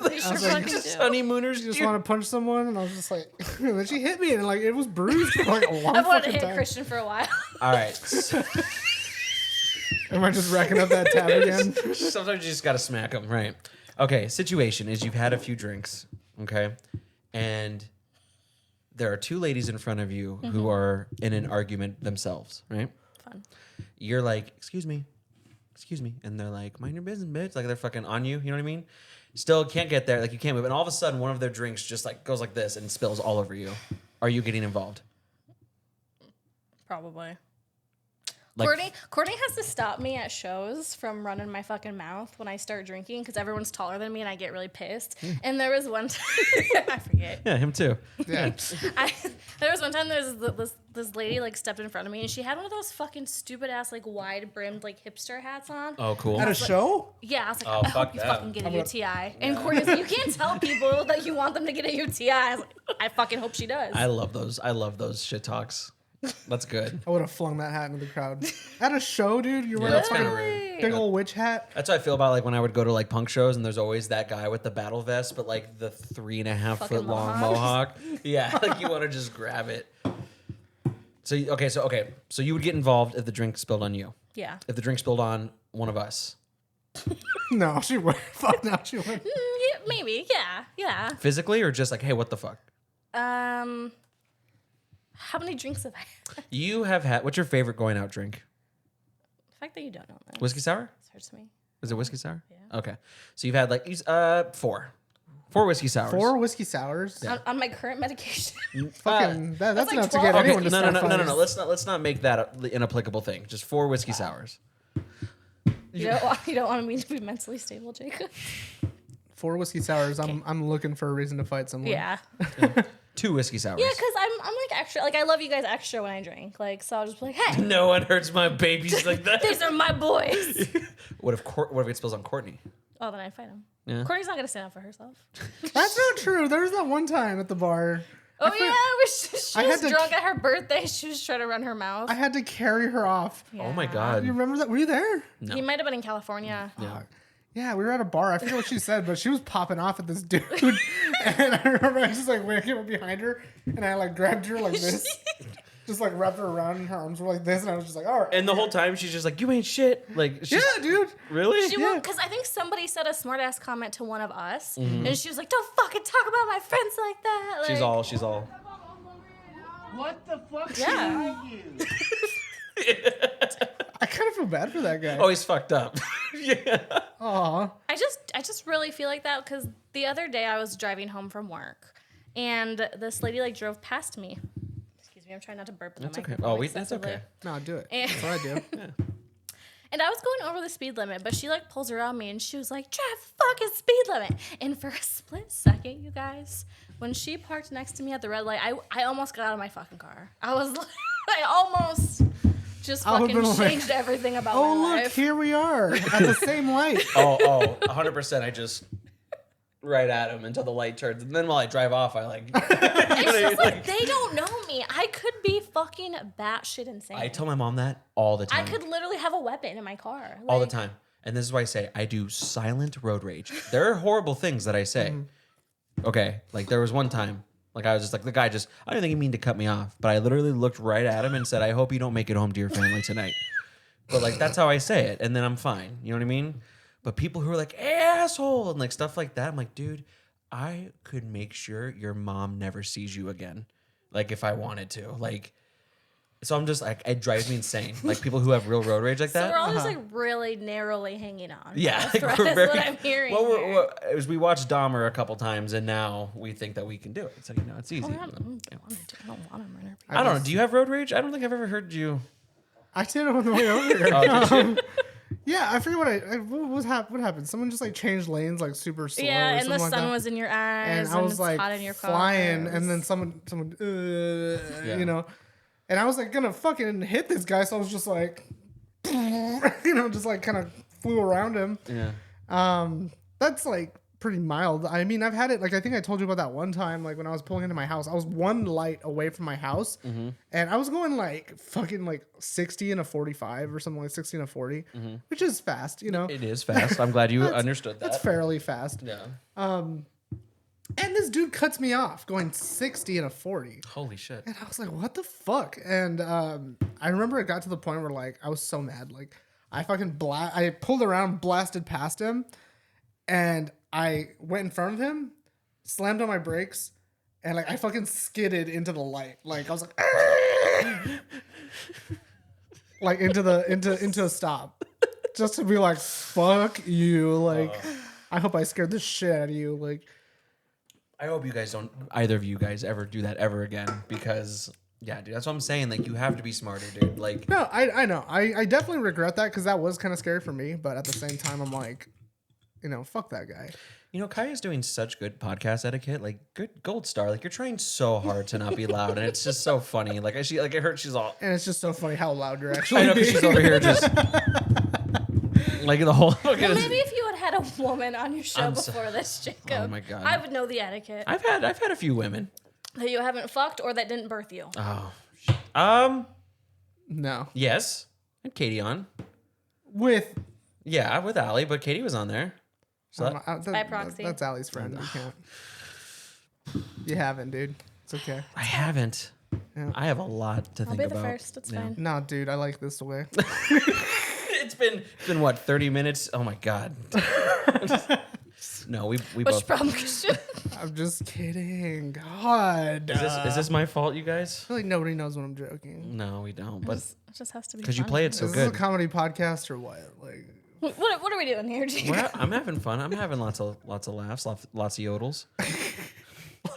they sure like, fucking do. Honeymooners, You just want to punch someone? And I was just like, and then she hit me and like it was bruised for like a long I've wanted to fucking hit time. Cristian for a while. All right. So, Am I just racking up that tab again? sometimes you just gotta smack them, right? Okay. Situation is you've had a few drinks, okay, and there are two ladies in front of you who are in an argument themselves, right? Fun. You're like, excuse me, and they're like, mind your business, bitch. Like they're fucking on you. You know what I mean? Still can't get there. Like you can't move. And all of a sudden, one of their drinks just like goes like this and spills all over you. Are you getting involved? Probably. Like, Courtney has to stop me at shows from running my fucking mouth when I start drinking because everyone's taller than me and I get really pissed. And there was one time, I forget. yeah, him too. Yeah. There was one time this lady like stepped in front of me and she had one of those fucking stupid ass like wide brimmed like hipster hats on. Oh, cool. At a show? Yeah, I was like, Oh, I fuck hope you that. fucking get a UTI. And Courtney's like, you can't tell people that you want them to get a UTI. I was like, I fucking hope she does. I love those. I love those shit talks. That's good. I would have flung that hat into the crowd. At a show, dude, you're wearing that's a kinda fucking big old witch hat. That's what I feel about like when I would go to like punk shows and there's always that guy with the battle vest, but like the 3.5 Fucking foot long mohawk. Yeah, like you want to just grab it. So so you would get involved if the drink spilled on you. Yeah. If the drink spilled on one of us. No, she would. Fuck no, she would. Yeah, maybe. Yeah. Physically or just like, hey, what the fuck? How many drinks have I had? You have had, what's your favorite going out drink? The fact that you don't know that. Whiskey sour? This hurts me. Is it whiskey sour? Yeah. Okay. So you've had like, four whiskey sours. 4 whiskey sours. On my current medication. Fucking that's like enough to 12. get Okay, anyone to start no. fights. Let's not make that an inapplicable thing. Just 4 whiskey sours. You don't want me to be mentally stable, Jacob? 4 whiskey sours. I'm looking for a reason to fight someone. Yeah. 2 whiskey sours. Yeah, because I'm like extra. Like I love you guys extra when I drink. Like so I'll just be like, hey, No one hurts my babies like that. these are my boys. What if it spills on Courtney? Oh, then I'd fight him. Yeah. Courtney's not gonna stand up for herself. That's not true. There was that one time at the bar. Oh yeah, she I was had to- drunk at her birthday. She was trying to run her mouth. I had to carry her off. Oh my Yeah. god. You remember that? Were you there? No. He might have been in California. Yeah. Yeah, we were at a bar. I forget what she said, but she was popping off at this dude. And I remember I just like came up behind her and I like grabbed her like this. Just like wrapped her around and her arms were like this. And I was just like, all right. And the whole time she's just like, you ain't shit. Like, she's, Yeah, dude. really? She won't, because I think somebody said a smart ass comment to one of us, and she was like, "Don't fucking talk about my friends like that." Like, She's all. What the fuck Yeah. did I do? I kind of feel bad for that guy. Oh, he's fucked up. Yeah. Aw. I just really feel like that because the other day I was driving home from work, and this lady like drove past me. Excuse me, I'm trying not to burp in the That's okay. microphone. Oh, that's okay. No, do it. And- That's what I do. And I was going over the speed limit, but she like pulls around me and she was like, "Drive fucking speed limit." And for a split second, you guys, when she parked next to me at the red light, I almost got out of my fucking car. I was like, I almost just I would've fucking been like, changed everything about Oh, my look, life. here we are at the same light. 100%. I just right at him until the light turns. And then while I drive off, I like. It's just like they don't know me. I could be fucking batshit insane. I tell my mom that all the I time. could literally have a weapon in my car. All the Like, time. And this is why I say I do silent road rage. There are horrible things that I say. Okay. Like there was one time, like I was just like, the guy just, I don't think he mean to cut me off, but I literally looked right at him and said, I hope you don't make it home to your family tonight. But like, that's how I say it. And then I'm fine. You know what I mean? But people who are like, asshole, and like stuff like that, I'm like, dude, I could make sure your mom never sees you again. Like if I wanted to. Like, so I'm just like, it drives me insane. Like people who have real road rage like So that. we're all just like really narrowly hanging on. Yeah, That's like, what I'm hearing. Well, here. as we watched Dahmer a couple times, and now we think that we can do it. So it's easy. I don't want to murder people. I don't know. Do you have road rage? I don't think I've ever heard you. I did it on the way over here. Oh, did you? Yeah, I forget what happened. Someone just like changed lanes like super slow. Yeah, or and the something like sun that. was in your eyes, and I was it's like hot in your car. flying, and then someone, you know, and I was like gonna fucking hit this guy, so I was just like, just like kind of flew around him. Yeah. That's like pretty mild. I mean, I've had it, like, I think I told you about that one time, like, when I was pulling into my house. I was one light away from my house, and I was going, like, fucking, like, 60 and a 45 or something, like 60 and a 40, which is fast, you know? It is fast. I'm glad you understood that. That's fairly fast. Yeah. And this dude cuts me off going 60 and a 40. Holy shit. And I was like, what the fuck? And I remember it got to the point where, like, I was so mad. Like, I pulled around, blasted past him, and I went in front of him, slammed on my brakes, and, like, I fucking skidded into the light. Like, I was like, like, into a stop. Just to be like, fuck you. Like, I hope I scared the shit out of you. Like, I hope you guys don't, either of you guys ever do that ever again, because yeah, dude, that's what I'm saying. Like, you have to be smarter, dude. Like, no, I know. I definitely regret that because that was kind of scary for me. But at the same time, I'm like, you know, fuck that guy. you know, Kiah's doing such good podcast etiquette, like good gold star. Like, you're trying so hard to not be loud, and it's just so funny. Like, it hurts. She's all. And it's just so funny how loud you're actually. I know, because she's over here just like the whole. Well, maybe if you had a woman on your show before this, Jacob. Oh my God. I would know the etiquette. I've had a few women That you haven't fucked or that didn't birth you. Oh, No. yes, and Katie on. With. Yeah, with Allie, but Katie was on there. So By proxy. That's Allie's friend. You can't. You haven't, dude. It's okay. I haven't. Yeah. I have a lot to I'll think be about. the first. It's fine. No, dude, I like this way. It's been what, 30 minutes? Oh my God. No, we What's both. your problem, Cristian? I'm just kidding. God. Is this my fault, you guys? I feel like nobody knows when I'm joking. No, we don't. But It just has to be because you funny. play it so Is this a good. comedy podcast or what? Like, What are we doing here, Jacob? I'm having fun. I'm having lots of laughs, lots of yodels.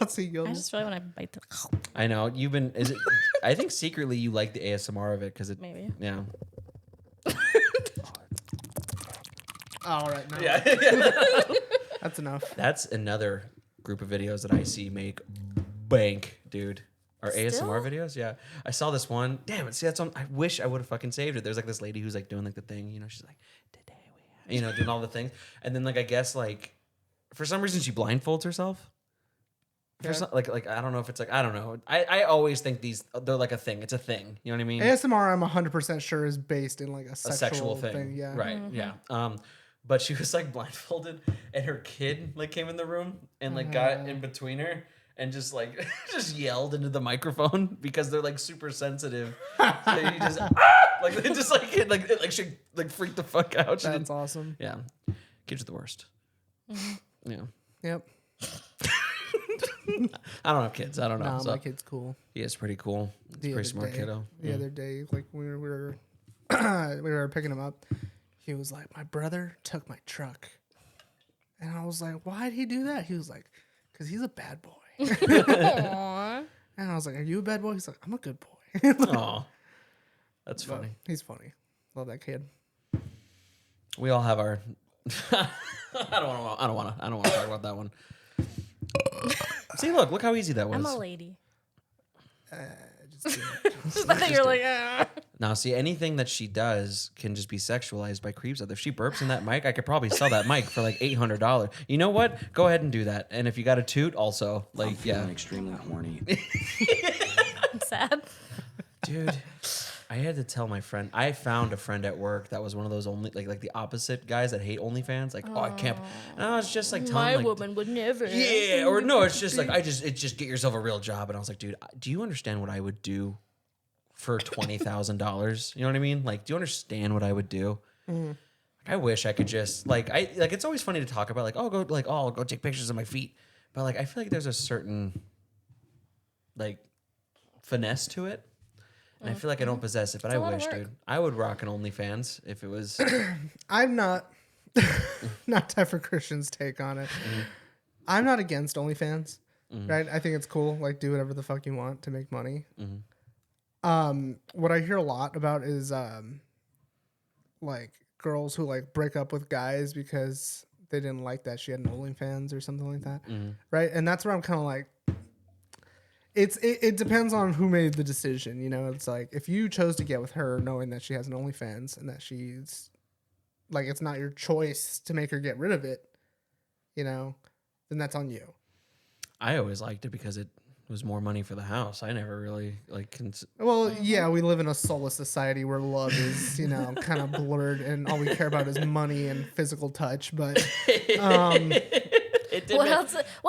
let's see. I just really want to bite the. I know you've been. Is it? I think secretly you like the ASMR of it because it. Maybe. Yeah. All right. No. Yeah. That's enough. That's another group of videos that I see make bank, dude. Or ASMR videos, yeah. I saw this one. Damn it! See, that's on. I wish I would have fucking saved it. There's like this lady who's like doing like the thing, you know. She's like, today we, you know, doing all the things, and then like I guess like, for some reason she blindfolds herself. For some, like I don't know if it's like I don't know. I always think they're like a thing. It's a thing. You know what I mean? ASMR, I'm 100% sure is based in like a A sexual, sexual thing. Yeah. Right. Yeah. But she was like blindfolded, and her kid like came in the room and like got in between her and just like just yelled into the microphone because they're like super sensitive. So you just like it just like she like freaked the fuck out. She That's didn't- awesome. Yeah, kids are the worst. Yeah, Yep. I don't have kids. I don't know. Nah, So my kid's cool. he is pretty cool. He's a The pretty other smart day- kiddo. The other day, like we were we were picking him up. He was like, "My brother took my truck," and I was like, "Why'd he do that?" He was like, "Cause he's a bad boy." Aww. And I was like, "Are you a bad boy?" He's like, "I'm a good boy." Aw, that's But funny. he's funny. Love that kid. We all have our. I don't want to talk about that one. See, look how easy that was. I'm a lady. Just kidding. I thought you were like, ah. Now, see, anything that she does can just be sexualized by creeps out there. If she burps in that mic, I could probably sell that mic for like $800. You know what? Go ahead and do that. And if you got a toot, also, like, Feeling extremely horny. I'm sad. dude, I had to tell my friend. I found a friend at work that was one of those only like the opposite guys that hate OnlyFans. Like, oh, I can't. And I was just like telling My him, like, woman would never. yeah, or no, it's just like it's just get yourself a real job. And I was like, dude, do you understand what I would do for $20,000? You know what I mean? Like, do you understand what I would do? Like, I wish I could just like it's always funny to talk about like I'll go take pictures of my feet, but like I feel like there's a certain like finesse to it. And I feel like I don't possess it, but I a lot of wish, work. dude. I would rock an OnlyFans if it was. I'm not time for Christian's take on it. I'm not against OnlyFans, right? I think it's cool. Like, do whatever the fuck you want to make money. What I hear a lot about is like girls who like break up with guys because they didn't like that she had an OnlyFans or something like that, right? And that's where I'm kind of like, it depends on who made the decision. You know, it's like if you chose to get with her knowing that she has an OnlyFans and that she's like, it's not your choice to make her get rid of it. then that's on you. I always liked it because it was more money for the house. I never really like. Well, yeah, we live in a soulless society where love is, kind of blurred, and all we care about is money and physical touch. But What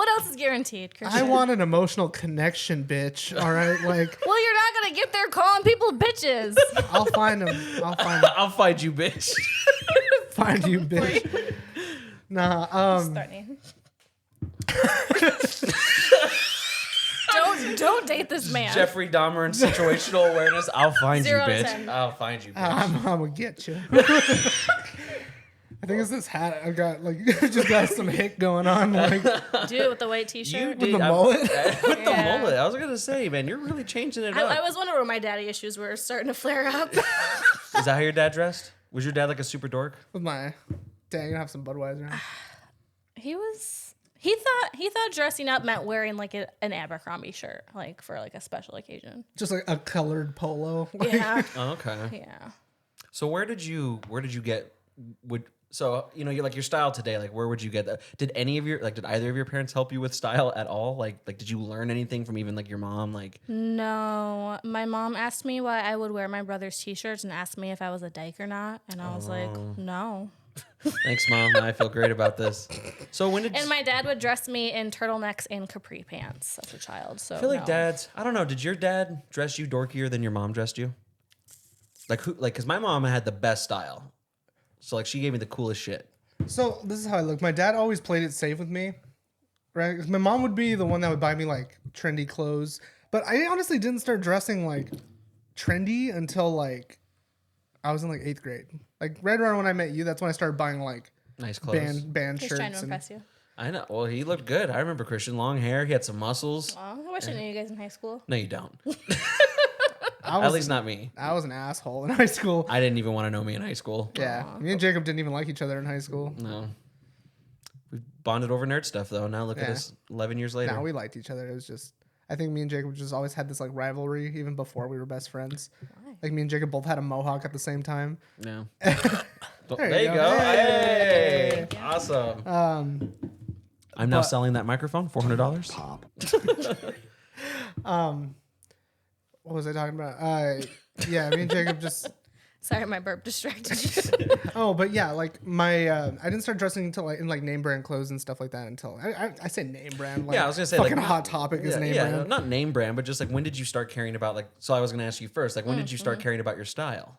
else is guaranteed, Christian? I want an emotional connection, bitch. All right, like Well, you're not gonna get there calling people bitches. I'll find them. I'll find you, bitch. Find you, bitch. Nah. Starting. Don't date this man. Jeffrey Dahmer and situational awareness. I'll find 0 you, out of bitch. 10. I'll find you, bitch. I'm gonna get you. I think it's this hat. I've got just got some hick going on. Like, Dude, with the white t-shirt. with the mullet. With the Yeah. mullet. I was gonna say, man, you're really changing it up. I was wondering where my daddy issues were starting to flare up. Is that how your dad dressed? Was your dad like a super dork? With my dang, gonna have some Budweiser. He thought dressing up meant wearing like an Abercrombie shirt, like for like a special occasion. Just like a colored polo. Like, Yeah. Oh, okay. Yeah. So where did you get you're like your style today, like where would you get that? Did either of your parents help you with style at all? Like did you learn anything from even like your mom? Like No. My mom asked me why I would wear my brother's t-shirts and asked me if I was a dyke or not. And I was like, no. Thanks, Mom. I feel great about this. So when did And my dad would dress me in turtlenecks and capri pants as a child. So I feel like no. dads, I don't know, did your dad dress you dorkier than your mom dressed you? Because my mom had the best style. So like she gave me the coolest shit. So this is how I look. My dad always played it safe with me, right? 'Cause my mom would be the one that would buy me like trendy clothes, but I honestly didn't start dressing like trendy until like I was in like 8th grade. Like right around when I met you, that's when I started buying like Nice clothes. band He's shirts. trying to and- impress you. I know. Well, he looked good. I remember Cristian, long hair. He had some muscles. Oh, I wish I knew you guys in high school. No, you don't. I At was least not me. I was an asshole in high school. I didn't even want to know me in high school. Yeah, me and Jacob didn't even like each other in high school. No. We bonded over nerd stuff though. Now look at Yeah. us 11 years later. No, we liked each other. It was just, I think me and Jacob just always had this like rivalry even before we were best friends. Why? Like me and Jacob both had a mohawk at the same time. Yeah. There There you you go. go. Hey. Hey. Awesome. I'm now but- selling that microphone, $400. What was I talking about? Yeah, me and Jacob just. Sorry, my burp distracted you. Oh, but yeah, like my, I didn't start dressing until like in like name brand clothes and stuff like that until I say name brand. Like, Yeah, I was gonna say fucking like Hot Topic is name brand. not name brand, but just like when did you start caring about like? So I was gonna ask you first, like when did you Mm-hmm. start caring about your style?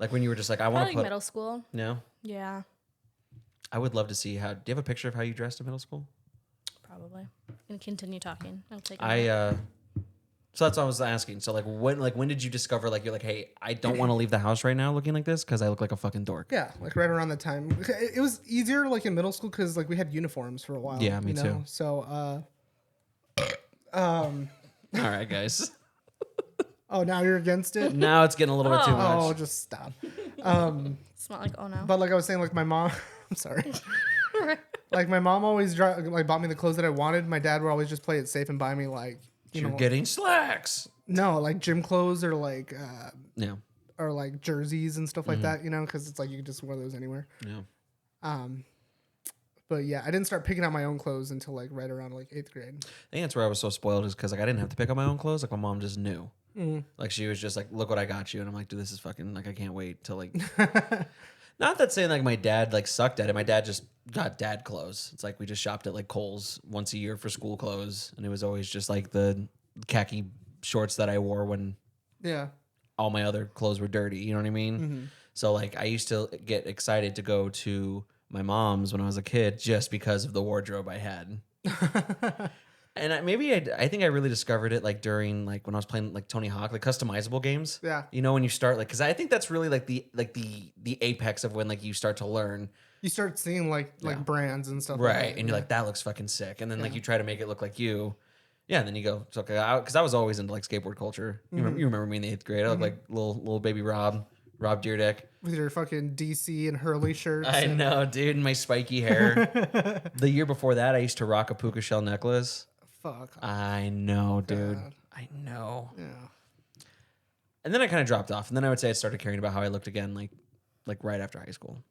Like when you were just like, I want Probably to put. middle school. No, Yeah, I would love to see how. Do you have a picture of how you dressed in middle school? probably. And continue talking. I'll take a minute. I. So that's what I was asking. So like when did you discover like you're like, hey, I don't want to leave the house right now looking like this because I look like a fucking dork. Yeah, like right around the time. It was easier like in middle school because like we had uniforms for a while. Yeah, me too. So, All right, guys. oh, now you're against it? Now it's getting a little bit too much. Oh, just stop. It's not like, oh no. But like I was saying, like my mom, I'm sorry. Like my mom always like bought me the clothes that I wanted. My dad would always just play it safe and buy me like, You're getting slacks. no, like gym clothes or like Yeah. or like jerseys and Mm-hmm. stuff like that, because it's like you can just wear those anywhere. Yeah. But yeah, I didn't start picking out my own clothes until like right around like 8th grade. I think that's where I was so spoiled is because like I didn't have to pick out my own clothes. Like my mom just knew. Like she was just like, look what I got you, and I'm like, dude, this is fucking like I can't wait to like. Not that saying like my dad like sucked at it. My dad just got dad clothes. It's like we just shopped at like Kohl's once a year for school clothes, and it was always just like the khaki shorts that I wore when Yeah. all my other clothes were dirty. You know what I mean? So like I used to get excited to go to my mom's when I was a kid just because of the wardrobe I had. And I think I really discovered it like during like when I was playing like Tony Hawk, like customizable games. Yeah. You know, when you start like, cause I think that's really like the apex of when like you start to learn. You start seeing like brands and stuff. Right. Like that. And you're like, that looks fucking sick. And then like you try to make it look like you. Yeah. And then you go, it's okay. Cause I was always into like skateboard culture. You remember me in the 8th grade. I looked like little baby Rob Deerdeck. With your fucking DC and Hurley shirts. I and- know, dude. And my spiky hair. The year before that, I used to rock a puka shell necklace. Fuck. I know, dude. God. I know. Yeah. And then I kind of dropped off. And then I would say I started caring about how I looked again, like right after high school.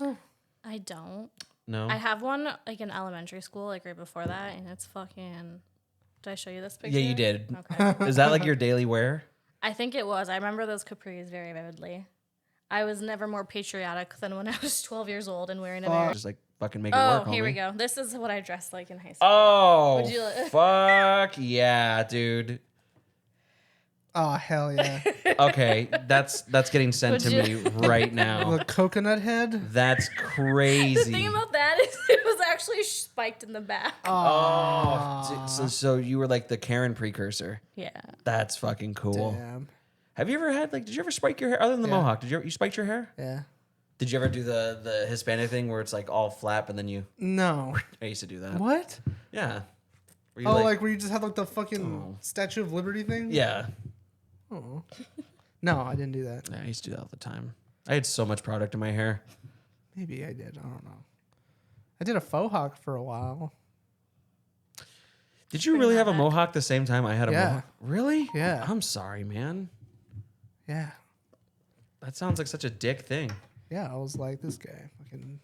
Oh. I don't. No. I have one like in elementary school, like right before that, and it's fucking. Did I show you this picture? Yeah, you did. Okay. Is that like your daily wear? I think it was. I remember those capris very vividly. I was never more patriotic than when I was 12 years old and wearing a very. Just like fucking make it work. Oh, here homie. we go. This is what I dressed like in high school. Oh, Would you fuck yeah, dude. Oh hell yeah! Okay, that's getting sent to Would me you- right now. The coconut head. That's The crazy. thing about that is it was actually spiked in the back. Oh, so you were like the Karen precursor. Yeah. That's fucking cool. Damn. Have you ever had like? Did you ever spike your hair other than the Yeah. mohawk? You spiked your hair? Yeah. Did you ever do the Hispanic thing where it's like all flap and then you? No. I used to do that. What? Yeah. Where you Oh, like where you just had like the fucking Oh. Statue of Liberty thing? yeah. Oh. No, I didn't do that. Yeah, I used to do that all the time. I had so much product in my hair. Maybe I did. I don't know. I did a faux hawk for a while. Did you really have a mohawk the same time I had a Yeah. mohawk? Really? Yeah. I'm sorry, man. Yeah. That sounds like such a dick thing. Yeah, I was like, this guy, fucking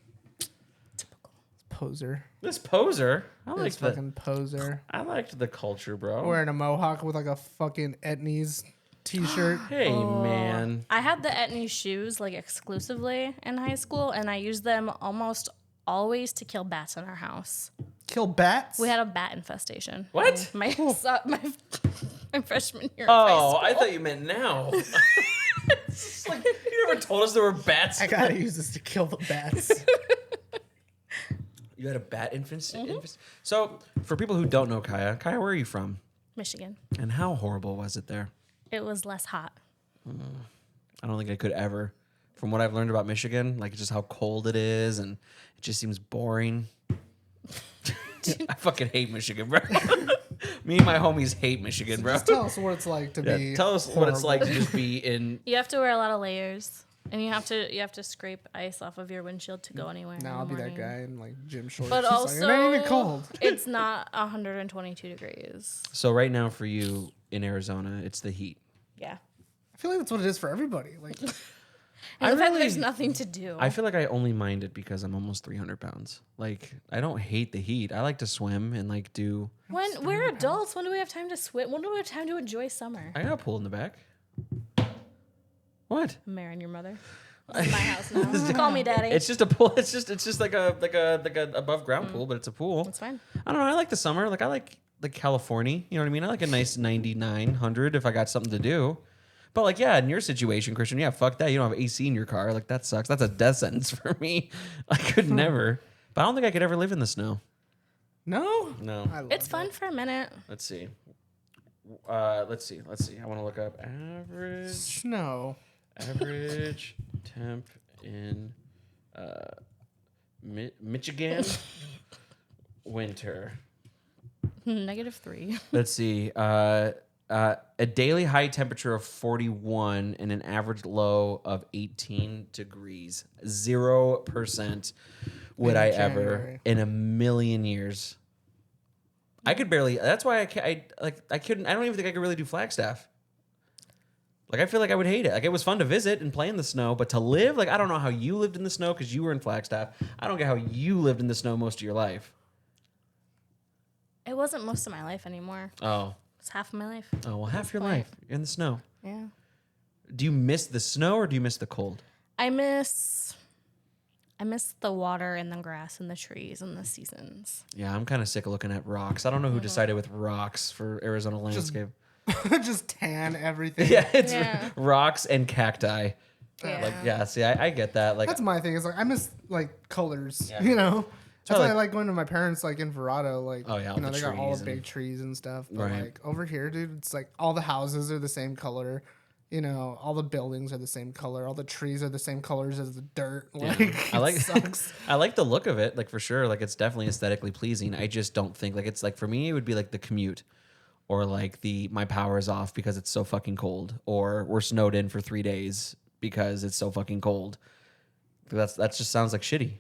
typical poser. This poser. I This liked the fucking poser. I liked the culture, bro. Wearing a mohawk with like a fucking Etnies t-shirt. Hey, man. I had the Etnies shoes like exclusively in high school, and I used them almost always to kill bats in our house. Kill bats? We had a bat infestation. What? My my freshman year. Oh, of high I school. thought you meant now. It's like, you never told us there were bats. I gotta use this to kill the bats. You had a bat So, for people who don't know Kiah, where are you from? Michigan. And how horrible was it there? It was less hot. I don't think I could ever. From what I've learned about Michigan, like just how cold it is, and it just seems boring. I fucking hate Michigan, bro. Me and my homies hate Michigan, bro. Just tell us what it's like to Yeah, be. tell us what it's like to just be in. You have to wear a lot of layers, and you have to scrape ice off of your windshield to go anywhere. in Now the I'll be that morning. guy in like gym shorts. But It's also, like, it ain't even cold. it's not 122 degrees. So right now for you in Arizona, it's the heat. Yeah. I feel like that's what it is for everybody. Like, And the fact that there's nothing to do. I feel like I only mind it because I'm almost 300 pounds. Like, I don't hate the heat. I like to swim and like do. When we're adults, when do we have time to swim? When do we have time to enjoy summer? I got a pool in the back. What? I'm marrying your mother. This is my house now. Call me daddy. It's just a pool. It's just like a above ground pool, but it's a pool. That's fine. I don't know. I like the summer. Like I like California. You know what I mean? I like a nice 9900 if I got something to do. But like, yeah, in your situation, Cristian, yeah, fuck that. You don't have AC in your car. Like that sucks. That's a death sentence for me. I could never. But I don't think I could ever live in the sno. no? No. I love It's fun for a minute. Let's see. Let's see. I want to look up average Snow. temp in Michigan winter. -3. Let's see. A daily high temperature of 41 and an average low of 18 degrees. 0% would In I January. ever in a million years. I could barely. That's why I couldn't. I don't even think I could really do Flagstaff. Like I feel like I would hate it. Like it was fun to visit and play in the snow, but to live, like I don't know how you lived in the snow because you were in Flagstaff. I don't get how you lived in the snow most of your life. It wasn't most of my life anymore. Oh. It's half of my life. Oh, well, half your point. life you're in the snow. Yeah. Do you miss the snow or do you miss the cold? I miss the water and the grass and the trees and the seasons. Yeah, I'm kind of sick of looking at rocks. I don't know who decided with rocks for Arizona landscape. Just tan everything. Yeah, it's Yeah. rocks and cacti. Yeah. Like, yeah, see, I get that. Like, That's my thing. It's like I miss like colors. Yeah. You know. That's So, why I like- like going to my parents like in Verado. Like, Oh, yeah, all you know, the they got all trees the big and- trees and stuff. But Right. like over here, dude, it's like all the houses are the same color. You know, all the buildings are the same color. All the trees are the same colors as the dirt. Like, I like it sucks. I like the look of it, like for sure. Like it's definitely aesthetically pleasing. I just don't think like it's like for me it would be like the commute. Or like my power is off because it's so fucking cold. Or we're snowed in for 3 days because it's so fucking cold. That just sounds like shitty.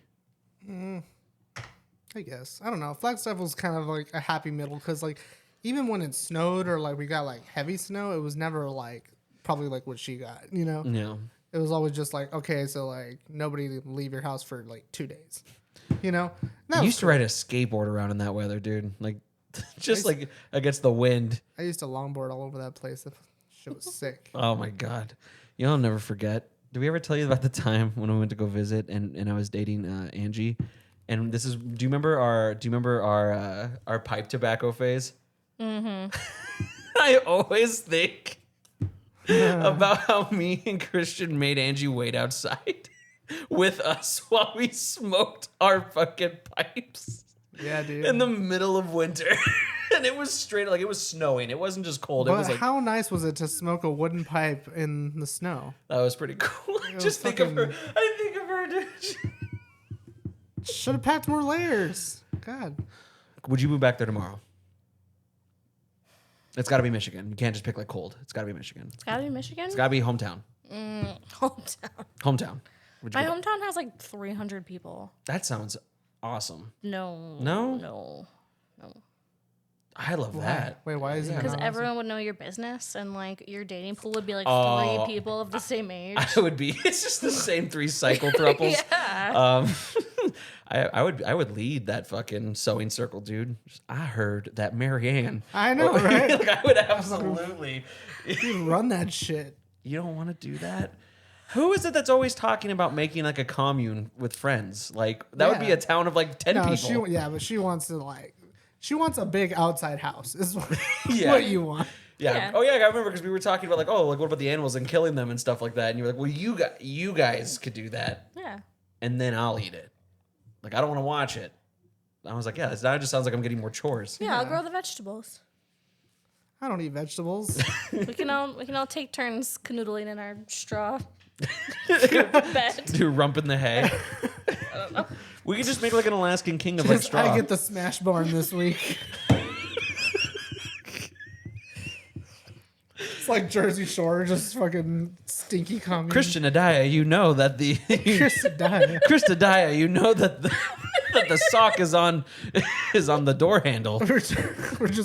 I guess. I don't know. Flagstaff was kind of like a happy middle because like even when it snowed or like we got like heavy snow, it was never like probably like what she got, you know? Yeah. it was always just like, okay, so like nobody leave your house for like 2 days, you know. I used to ride a skateboard around in that weather, dude. Like, just like against the wind. I used to longboard all over that place. That shit was sick. Oh my god, you'll never forget. Did we ever tell you about the time when we went to go visit and I was dating Angie? And this is, do you remember our pipe tobacco phase? Mm-hmm. I always think about how me and Cristian made Angie wait outside with us while we smoked our fucking pipes. Yeah, dude. In the middle of winter. And it was straight, like it was snowing. It wasn't just cold. But it was like, how nice was it to smoke a wooden pipe in the snow? that was pretty cool. Just think of her. I think of her, dude. Should have packed more layers. God. Would you move back there tomorrow? It's got to be Michigan. You can't just pick like cold. It's got to be Michigan. It's gotta be Michigan. It's got to be hometown. Hometown. Hometown. Would you My go- hometown has like 300 people. That sounds awesome. No. No? No. No. I love that. Wait, why is it? Because not everyone would know your business, and like your dating pool would be like Oh. 3 people of the same age. I would be. It's just the same 3 cycle thruples. Yeah. I would lead that fucking sewing circle, dude. I heard that Marianne. I know, right? Like, I would absolutely. You run that shit. You don't want to do that. Who is it that's always talking about making like a commune with friends? Like that would be Yeah. a town of like 10 people. But she wants to like. She wants a big outside house. Is what, Yeah. what you want. Yeah. Yeah. Oh yeah, I remember because we were talking about like, oh, like what about the animals and killing them and stuff like that, and you were like, well, you guys could do that, Yeah. and then I'll eat it. Like I don't want to watch it. I was like, yeah, now it just sounds like I'm getting more chores. Yeah, I'll grow the vegetables. I don't eat vegetables. We can all take turns canoodling in our straw bed. Do rump in the hay. We could just make like an Alaskan king of like Just, straw. I get the smash barn this week. It's like Jersey Shore, just fucking stinky commune. Cristian Adaya, you know that the Krista died. Krista Adaya, you know that the sock is on the door handle. We're just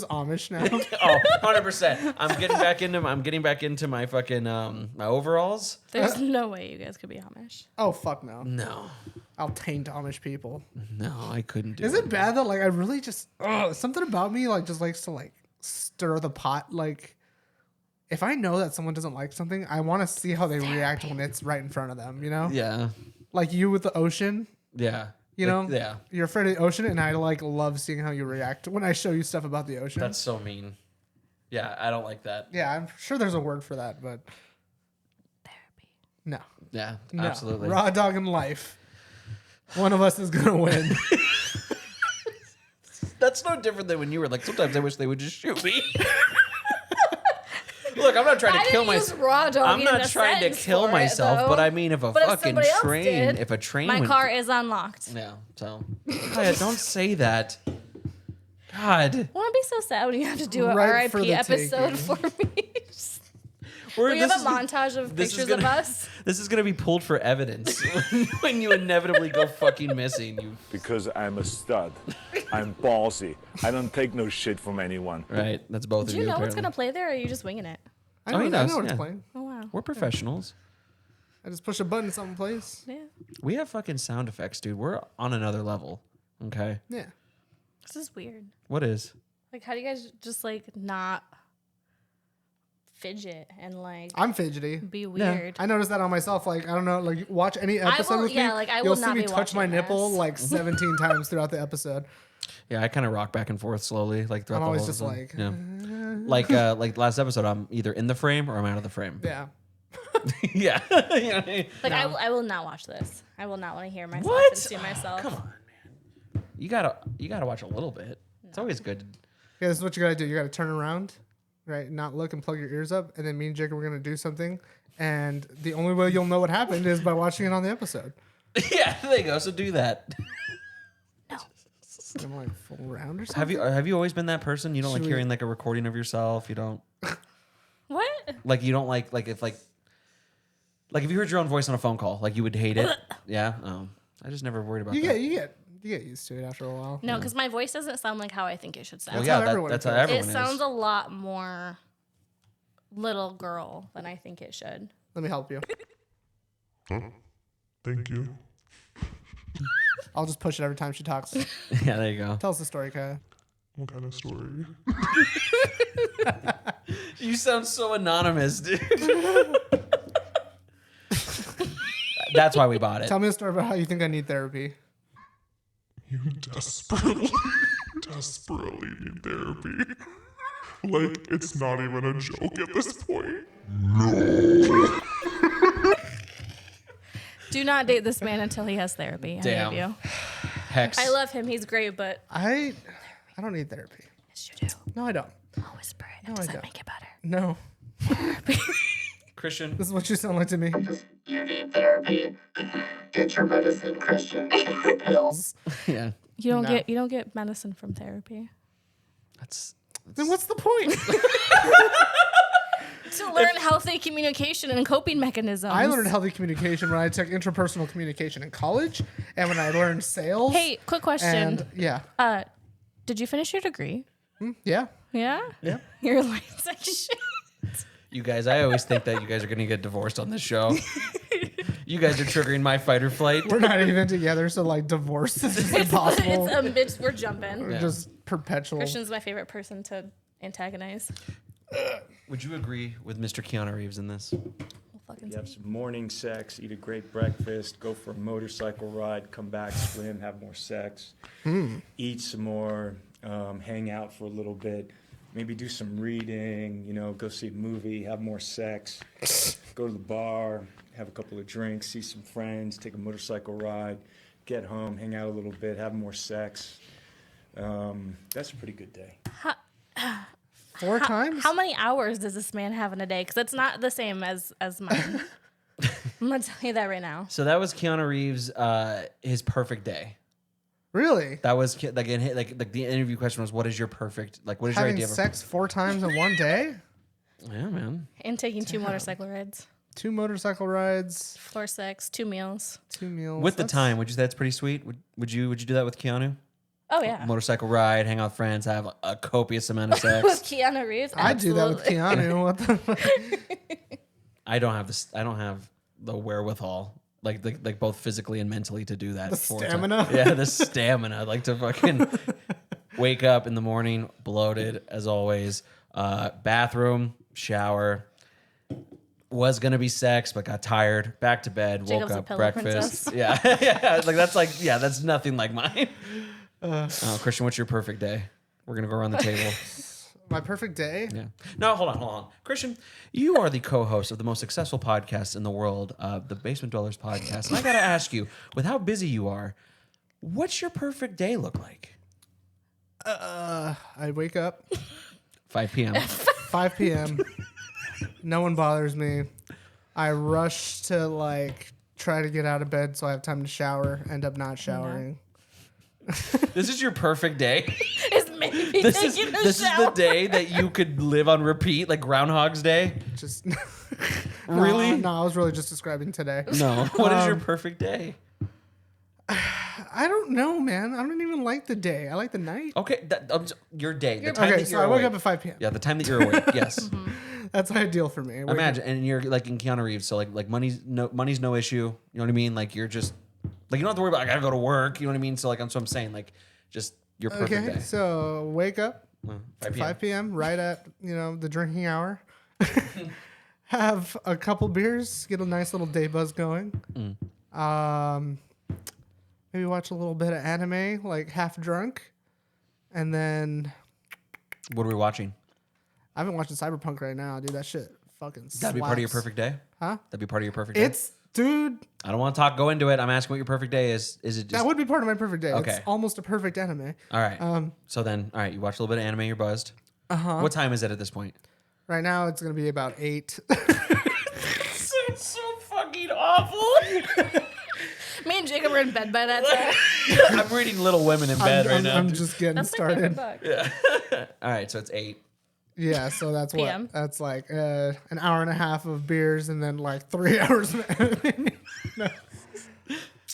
Amish now. Oh, 100%. I'm getting back into my fucking my overalls. There's no way you guys could be Amish. Oh fuck no! No. I'll taint Amish people. No, I couldn't do Is it bad that like I really just something about me like just likes to like stir the pot? Like if I know that someone doesn't like something, I want to see how they react when it's right in front of them. You know? Yeah. Like you with the ocean. Yeah. You Like, know? Yeah. You're afraid of the ocean, and I like love seeing how you react when I show you stuff about the ocean. That's so mean. Yeah, I don't like that. Yeah, I'm sure there's a word for that, but Therapy. no. Yeah, No. absolutely. Raw dog in life. One of us is gonna win. That's no different than when you were like, sometimes I wish they would just shoot me. Look, I'm not trying to kill myself. I'm not trying to kill myself, but I mean, if a fucking train, if a train, my went car is unlocked. yeah. So, Kiah, don't say that. God, I want to be so sad when you have to do a Right for RIP the episode taking. for me. We have a montage of this is pictures of gonna- us. This is gonna be pulled for evidence when you inevitably go fucking missing. You Because I'm a stud. I'm ballsy. I don't take no shit from anyone. right? That's both Do of you you. know what's apparently. gonna play there, or are you just winging it? I Oh, know, he I knows, know what yeah. it's playing. Oh wow. We're professionals. I just push a button, something plays. Yeah. We have fucking sound effects, dude. We're on another level. Okay. Yeah. This is weird. What is? Like, how do you guys just like not fidget and like I'm fidgety. be weird? I noticed that on myself. Like, I don't know, like watch any episode will- with yeah, me. like, I you'll will see not me be touch my watching nipple this. like 17 times throughout the episode. Yeah, I kind of rock back and forth slowly, like throughout I'm the always whole just episode. like, yeah. Like last episode, I'm either in the frame or I'm out of the frame. yeah. Yeah. Like, I will not watch this. I will not want to hear myself What? and see myself. Come on, man. You gotta watch a little bit. It's always good. Yeah, this is what you gotta do. You gotta turn around, right? Not look and plug your ears up, and then me and Jacob are gonna do something. And the only way you'll know what happened is by watching it on the episode. Yeah, there you go. So do that. I'm like full round or something. Have you always been that person? You don't like Should we- hearing like a recording of yourself. You don't What? like you don't like if if you heard your own voice on a phone call, like you would hate it. Yeah. Oh, I just never worried about You that. get used to it after a while. No, because my voice doesn't sound like how I think it should sound. Well, That's yeah, how everyone that's how feels. everyone It is. sounds a lot more little girl than I think it should. Let me help you. Thank you. I'll just push it every time she talks. Yeah, there you go. Tell us the story, Kiah. What kind of story? You sound so anonymous, dude. That's why we bought it. Tell me a story about how you think I need therapy. You desperately need therapy. Like, it's not even a joke at this point. No. Do not date this man until he has therapy. Damn. I beg you. Hex. I love him. He's great, but I don't need therapy. yes, you do. No, I don't. I'll whisper it. No, Does I that don't. make it better? No. Christian. This is what you sound like to me. You need therapy. Get your medicine, Christian. Take your pills. Yeah. You don't No. get medicine from therapy. Then what's the point? To learn healthy communication and coping mechanisms. I learned healthy communication when I took interpersonal communication in college, and when I learned sales. Hey, quick question. And yeah. Did you finish your degree? Yeah. Yeah? Yeah. You're like, it's like shit. You guys, I always think that you guys are going to get divorced on this show. You guys are triggering my fight or flight. We're not even together, so like divorce is just impossible. We're jumping. We're just perpetual. Christian's my favorite person to antagonize. Would you agree with Mr. Keanu Reeves in this? You have some morning sex, eat a great breakfast, go for a motorcycle ride, come back, swim, have more sex, eat some more, hang out for a little bit, maybe do some reading, go see a movie, have more sex, go to the bar, have a couple of drinks, see some friends, take a motorcycle ride, get home, hang out a little bit, have more sex. That's a pretty good day. 4 times? How many hours does this man have in a day? Because it's not the same as mine. I'm going to tell you that right now. So that was Keanu Reeves, his perfect day. Really? That was like the interview question was, what is your perfect, like, what is your Having idea of sex 4 times in one day? Yeah, man. And taking 2 motorcycle rides. 2 motorcycle rides. Floor sex, 2 meals. 2 meals. With the time, would you say that's pretty sweet? Would you do that with Keanu? Oh, yeah. Motorcycle ride, hang out with friends, have a copious amount of sex. With Keanu Reeves? I do that with absolutely. Keanu. What the? I don't have the wherewithal, like both physically and mentally, to do that. The 4 stamina? times. Yeah, the stamina. Like to fucking wake up in the morning, bloated as always. Bathroom, shower. Was gonna be sex, but got tired. Back to bed. Jacob's woke a up. pillow Breakfast. princess. Yeah, that's nothing like mine. Christian, what's your perfect day? We're gonna go around the table. My perfect day? Yeah. No, hold on. Christian, you are the co-host of the most successful podcast in the world, the Basement Dwellers podcast. And I gotta ask you, with how busy you are, what's your perfect day look like? I wake up 5 p.m. 5 p.m. No one bothers me. I rush to try to get out of bed so I have time to shower. End up not showering. This is your perfect day. It's maybe This is taking a this is shower. the day that you could live on repeat, like Groundhog's Day. Just Really? No, I was really just describing today. No. What is your perfect day? I don't know, man. I don't even like the day. I like the night. Okay, your day. The time Okay, that so you're I woke awake. up at 5 p.m. Yeah, the time that you're awake. Yes. That's ideal for me. Imagine, and you're like in Keanu Reeves, so like money's no issue. You know what I mean? Like you're just like you don't have to worry about I gotta go to work. You know what I mean? So like that's what I'm saying. Like just your perfect day. So wake up 5 5 p.m. right at the drinking hour. Have a couple beers, get a nice little day buzz going. Maybe watch a little bit of anime, like half drunk, and then What are we watching? I've been watching Cyberpunk right now, dude. That shit fucking slaps. That'd be part of your perfect day? Huh? That'd be part of your perfect day? Dude. I don't want to go into it. I'm asking what your perfect day is. Is it just... That would be part of my perfect day. Okay. It's almost a perfect anime. All right. So then, all right, you watch a little bit of anime, you're buzzed. Uh-huh. What time is it at this point? Right now, it's going to be about 8. It's so fucking awful. Me and Jacob were in bed by that time. I'm reading Little Women in bed right now. I'm just getting That's my favorite started. book. Yeah. All right, so it's 8. Yeah, so that's PM. what? That's like an hour and a half of beers and then like 3 hours of anime. No.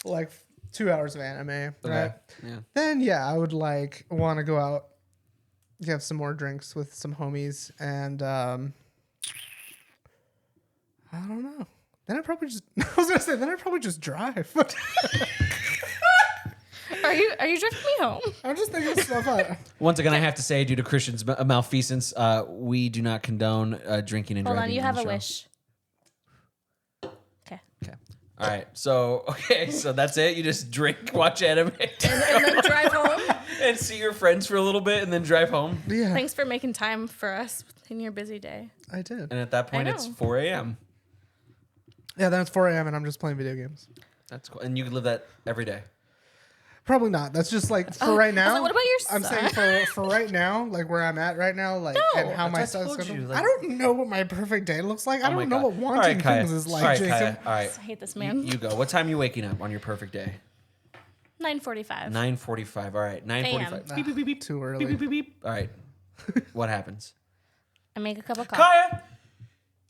Like 2 hours of anime, right? Yeah. Then, I would want to go out, have some more drinks with some homies, and I don't know. Then I probably just. I was gonna say. Then I probably just drive. Are you driving me home? I'm just thinking of stuff out. Once again, I have to say, due to Christian's malfeasance, we do not condone drinking and Hold driving. on, you have the a show. wish. Okay. All right. So that's it. You just drink, watch anime, And then drive home. and see your friends for a little bit, and then drive home. Yeah. Thanks for making time for us in your busy day. I did. And at that point, I it's know. 4 a.m. Yeah, then it's 4 a.m. and I'm just playing video games. That's cool. And you could live that every day. Probably not. That's just like for right now. I was like, what about your I'm son? saying for right now, like where I'm at right now, like No, and how my that's what I son's told gonna. you, like- I don't know what my perfect day looks like. I Oh my don't know God. what All right, wanting Kiah. things is like, All right, Jacob. Kiah. All right. I hate this man. You go. What time are you waking up on your perfect day? 9:45. 9:45. All right. 9:45. Beep, beep, beep, beep. Too early. Beep, beep, beep, beep. All right. What happens? I make a cup of coffee.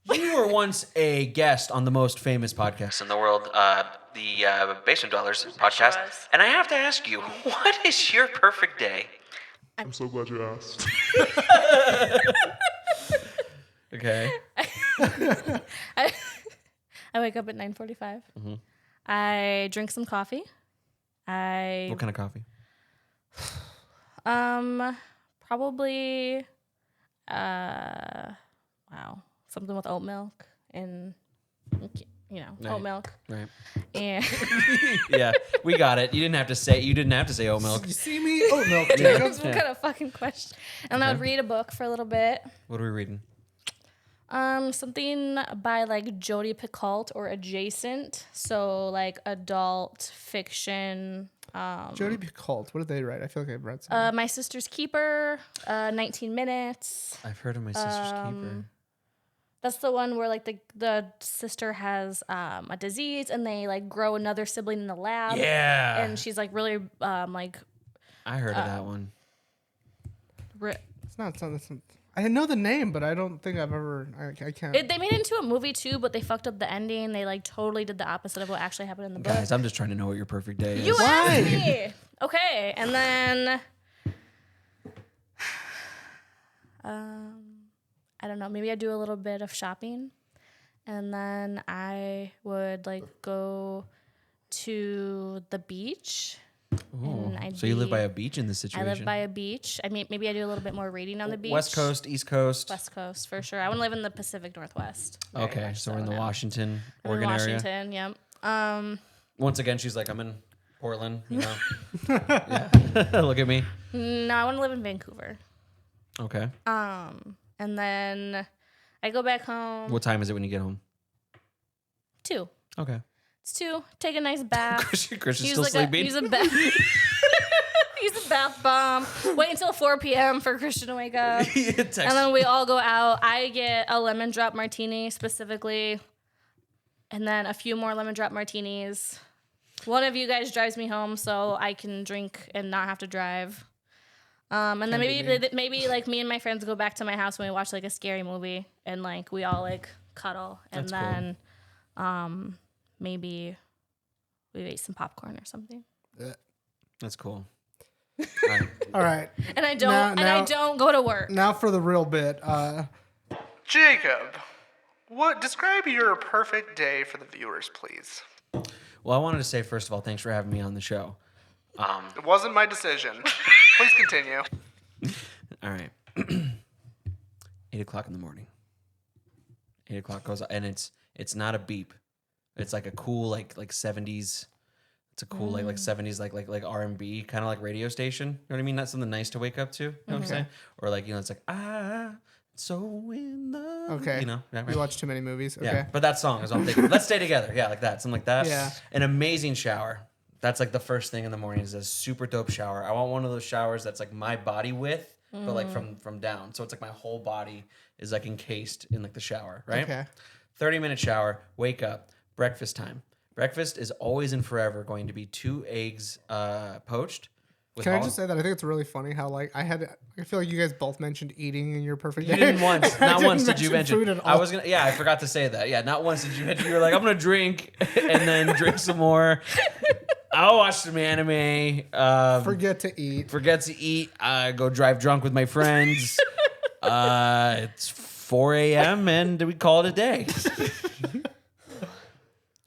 Kiah, you were once a guest on the most famous podcast in the world, the Basement Dwellers podcast. And I have to ask you, what is your perfect day? I'm so glad you asked. Okay. I wake up at 9:45. I drink some coffee. What kind of coffee? Probably something with oat milk and Right. oat milk. Right. And Yeah, we got it. You didn't have to say oat milk. You see me? Oat milk, Jacob. what kind of fucking question? And I would read a book for a little bit. What are we reading? Something by like Jodi Picoult or adjacent. So like adult fiction. Jodi Picoult. What did they write? I feel like I've read something. My Sister's Keeper, 19 Minutes. I've heard of My Sister's Keeper. That's the one where like the sister has a disease and they like grow another sibling in the lab. Yeah. And she's like really like. I heard of that one. It's not. I know the name, but I don't think I've ever. I can't. They made it into a movie too, but they fucked up the ending. They like totally did the opposite of what actually happened in the book. Guys, I'm just trying to know what your perfect day is. You asked me. Okay, and then I don't know. Maybe I do a little bit of shopping, and then I would like go to the beach. Ooh. And So you live by a beach in this situation? I live by a beach. I mean, maybe I do a little bit more reading on the beach. West Coast, East Coast. West Coast for sure. I want to live in the Pacific Northwest. very Okay, much so we're in the now. Washington, I'm in Oregon area. Washington, yep. Once again, she's like, I'm in Portland, you know. Look at me. No, I want to live in Vancouver. Okay. And then I go back home. What time is it when you get home? 2. Okay. It's 2. Take a nice bath. Christian's still sleeping. Use a bath. Use a bath bomb. Wait until 4 p.m. for Christian to wake up. And then we all go out. I get a lemon drop martini specifically. And then a few more lemon drop martinis. One of you guys drives me home so I can drink and not have to drive. And then maybe like me and my friends go back to my house when we watch like a scary movie and like we all like cuddle. And That's then maybe we ate some popcorn or something. That's cool. All right. And I don't I don't go to work. Now for the real bit. Jacob, describe your perfect day for the viewers, please. Well, I wanted to say, first of all, thanks for having me on the show. It wasn't my decision. Please continue. All right. 8 o'clock in the morning. 8 o'clock goes, and it's not a beep. It's like a cool like 70s. It's a cool like 70s like R&B kind of like radio station. You know what I mean? Not something nice to wake up to. You know what I'm saying? Or like, you know, it's like so in the Okay. You know, right? You watch too many movies. Okay. Yeah, but that song is what I'm thinking. Let's stay together. Yeah, like that. Something like that. Yeah. An amazing shower. That's like the first thing in the morning is a super dope shower. I want one of those showers that's like my body width, but like from down. So it's like my whole body is like encased in like the shower, right? Okay. 30-minute shower, wake up, breakfast time. Breakfast is always and forever going to be 2 eggs poached. Can I just say that I think it's really funny how like I feel like you guys both mentioned eating in your perfect day. You didn't once. Not once did you mention food at all. I forgot to say that. Yeah, not once did you mention. You were like, I'm gonna drink and then drink some more. I'll watch some anime. Forget to eat. Go drive drunk with my friends. It's 4 a.m. and we call it a day.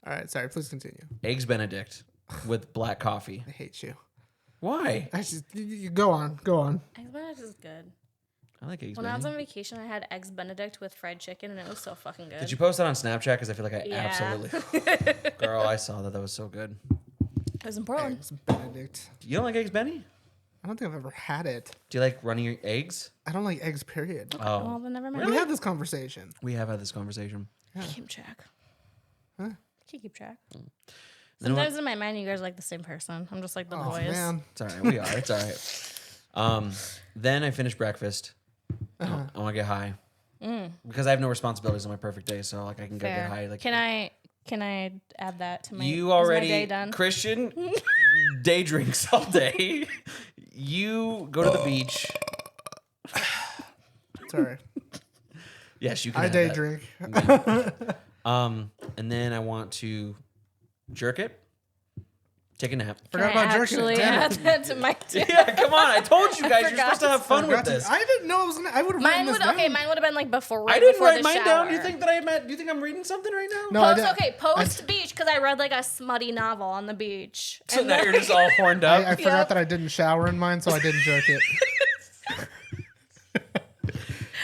All right, sorry. Please continue. Eggs Benedict with black coffee. I hate you. Why? I just you go on. Eggs Benedict is good. I like eggs When I was Benedict. on vacation, I had Eggs Benedict with fried chicken, and it was so fucking good. Did you post that on Snapchat? Because I feel like I Yeah. absolutely. Girl, I saw that. That was so good. It was in Portland. Eggs Benedict. You don't like eggs, Benny? I don't think I've ever had it. Do you like running your eggs? I don't like eggs. Period. Oh, Well, then never mind. We had this conversation. we have had this conversation. Keep track. Huh? Keep track. Then Sometimes in my mind, you guys are like the same person. I'm just like the Oh boys. man. It's all right. We are. It's all right. Then I finish breakfast. I want to get high because I have no responsibilities on my perfect day, so like I can go Fair. get high. Like Can I add that to my? you is my already, day done? Christian, day drinks all day. You go to the beach. Sorry. Yes, you can. I have day that. drink. And then I want to jerk it. Take a nap. Forgot Can I about jerking it. actually Damn add it. that to my day? Yeah, come on. I told you guys you're forgot. supposed to have fun with this. I didn't know I was gonna. I would have Mine written this would down. okay. Mine would have been like before. I didn't before write the mine shower. down. Do you think that do you think I'm reading something right now? No, I Post didn't. okay. Post beach because I read like a smutty novel on the beach. So And now then- you're just all horned up. I forgot that I didn't shower in mine, so I didn't jerk it.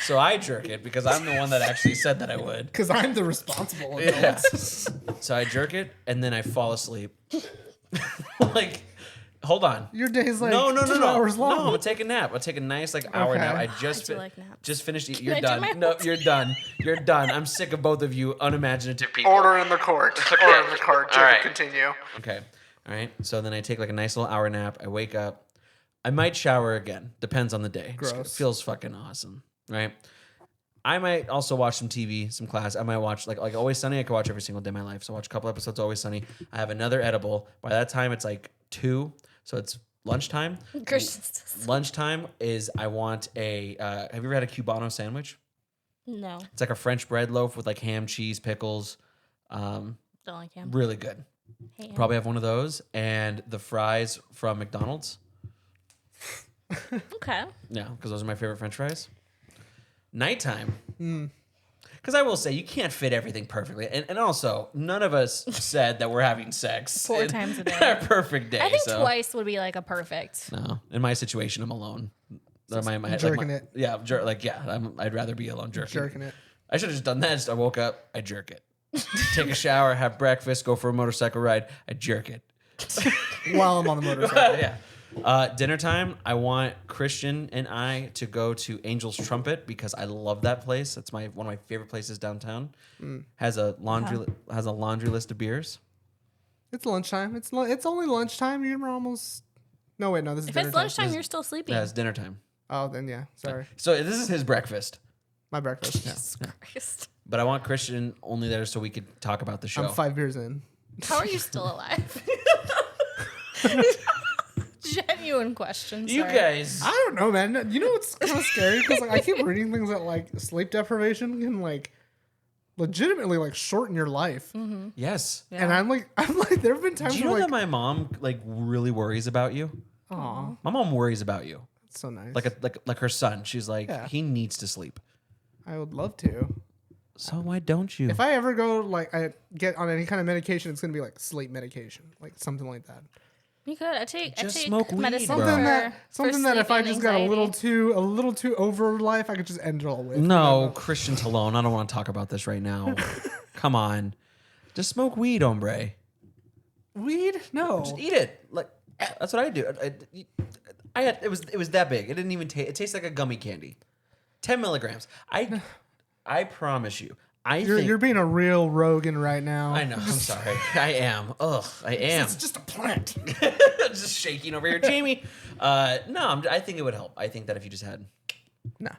So I jerk it because I'm the one that actually said that I would. Because I'm the responsible adult. Yeah. So I jerk it and then I fall asleep. Like, hold on. Your day's like no, 2 hours long. No, I'm gonna take a nap. I'll take a nice hour Okay. nap. I I just do like naps. just finished. Can You're I do done. my No, whole you're done. You're done. I'm sick of both of you unimaginative people. Order in the court. Order in the court. All Jerk right. it, continue. Okay. All right. So then I take like a nice little hour nap. I wake up. I might shower again. Depends on the day. It Gross. feels fucking awesome. Right. I might also watch some TV, some class. I might watch like Always Sunny. I could watch every single day of my life. So I watch a couple episodes of Always Sunny. I have another edible. By that time, it's like 2. So it's lunchtime. Christian's Lunchtime is I want a. Have you ever had a Cubano sandwich? no, It's like a French bread loaf with like ham, cheese, pickles. don't like him. Really good. Hate him. Probably have one of those and the fries from McDonald's. Okay. Yeah, because those are my favorite French fries. Nighttime. Because I will say you can't fit everything perfectly, and also none of us said that we're having sex 4 in times a day. our perfect day. I think so. twice would be like a perfect. No, in my situation, I'm alone. Jerking it. Yeah, I'd rather be alone Jerking it. I should have just done that. Just I woke up, I jerk it. Take a shower, have breakfast, go for a motorcycle ride, I jerk it. While I'm on the motorcycle. Yeah. Dinner time, I want Christian and I to go to Angel's Trumpet because I love that place. That's one of my favorite places downtown. Has a laundry list of beers. It's lunchtime. It's only lunchtime. You're almost. No wait, no. This is If dinner it's time. lunchtime, you're still sleeping. Yeah, it's dinner time. Oh, then yeah. Sorry. So this is his breakfast. My breakfast. Yeah. Jesus Christ. But I want Christian only there so we could talk about the show. I'm 5 beers in. How are you still alive? Genuine question. You sorry. guys. I don't know, man. You know what's kind of scary? Because like, I keep reading things that like sleep deprivation can like legitimately like shorten your life. Yes. And I'm like, there have been times Do you where know like, that my mom like really worries about you? aw, My mom worries about you. that's so nice. Like her son. She's like, Yeah. he needs to sleep. I would love to. So why don't you? If I ever go like I get on any kind of medication, it's gonna be like sleep medication, like something like that. You could. I take smoke weed, medicine bro. Something that if I sleeping just got a little anxiety. too over life, I could just end it all with. No, Christian Talone. I don't want to talk about this right now. Come on. Just smoke weed, hombre. Weed? No. Just eat it. Like that's what I do. It was that big. It didn't even taste. It tastes like a gummy candy. 10 milligrams. I promise you. You're being a real Rogan right now. I know. I'm sorry. I am. Ugh. I am. It's just a plant. Just shaking over here, Jamie. No, I think it would help. I think that if you just had. No.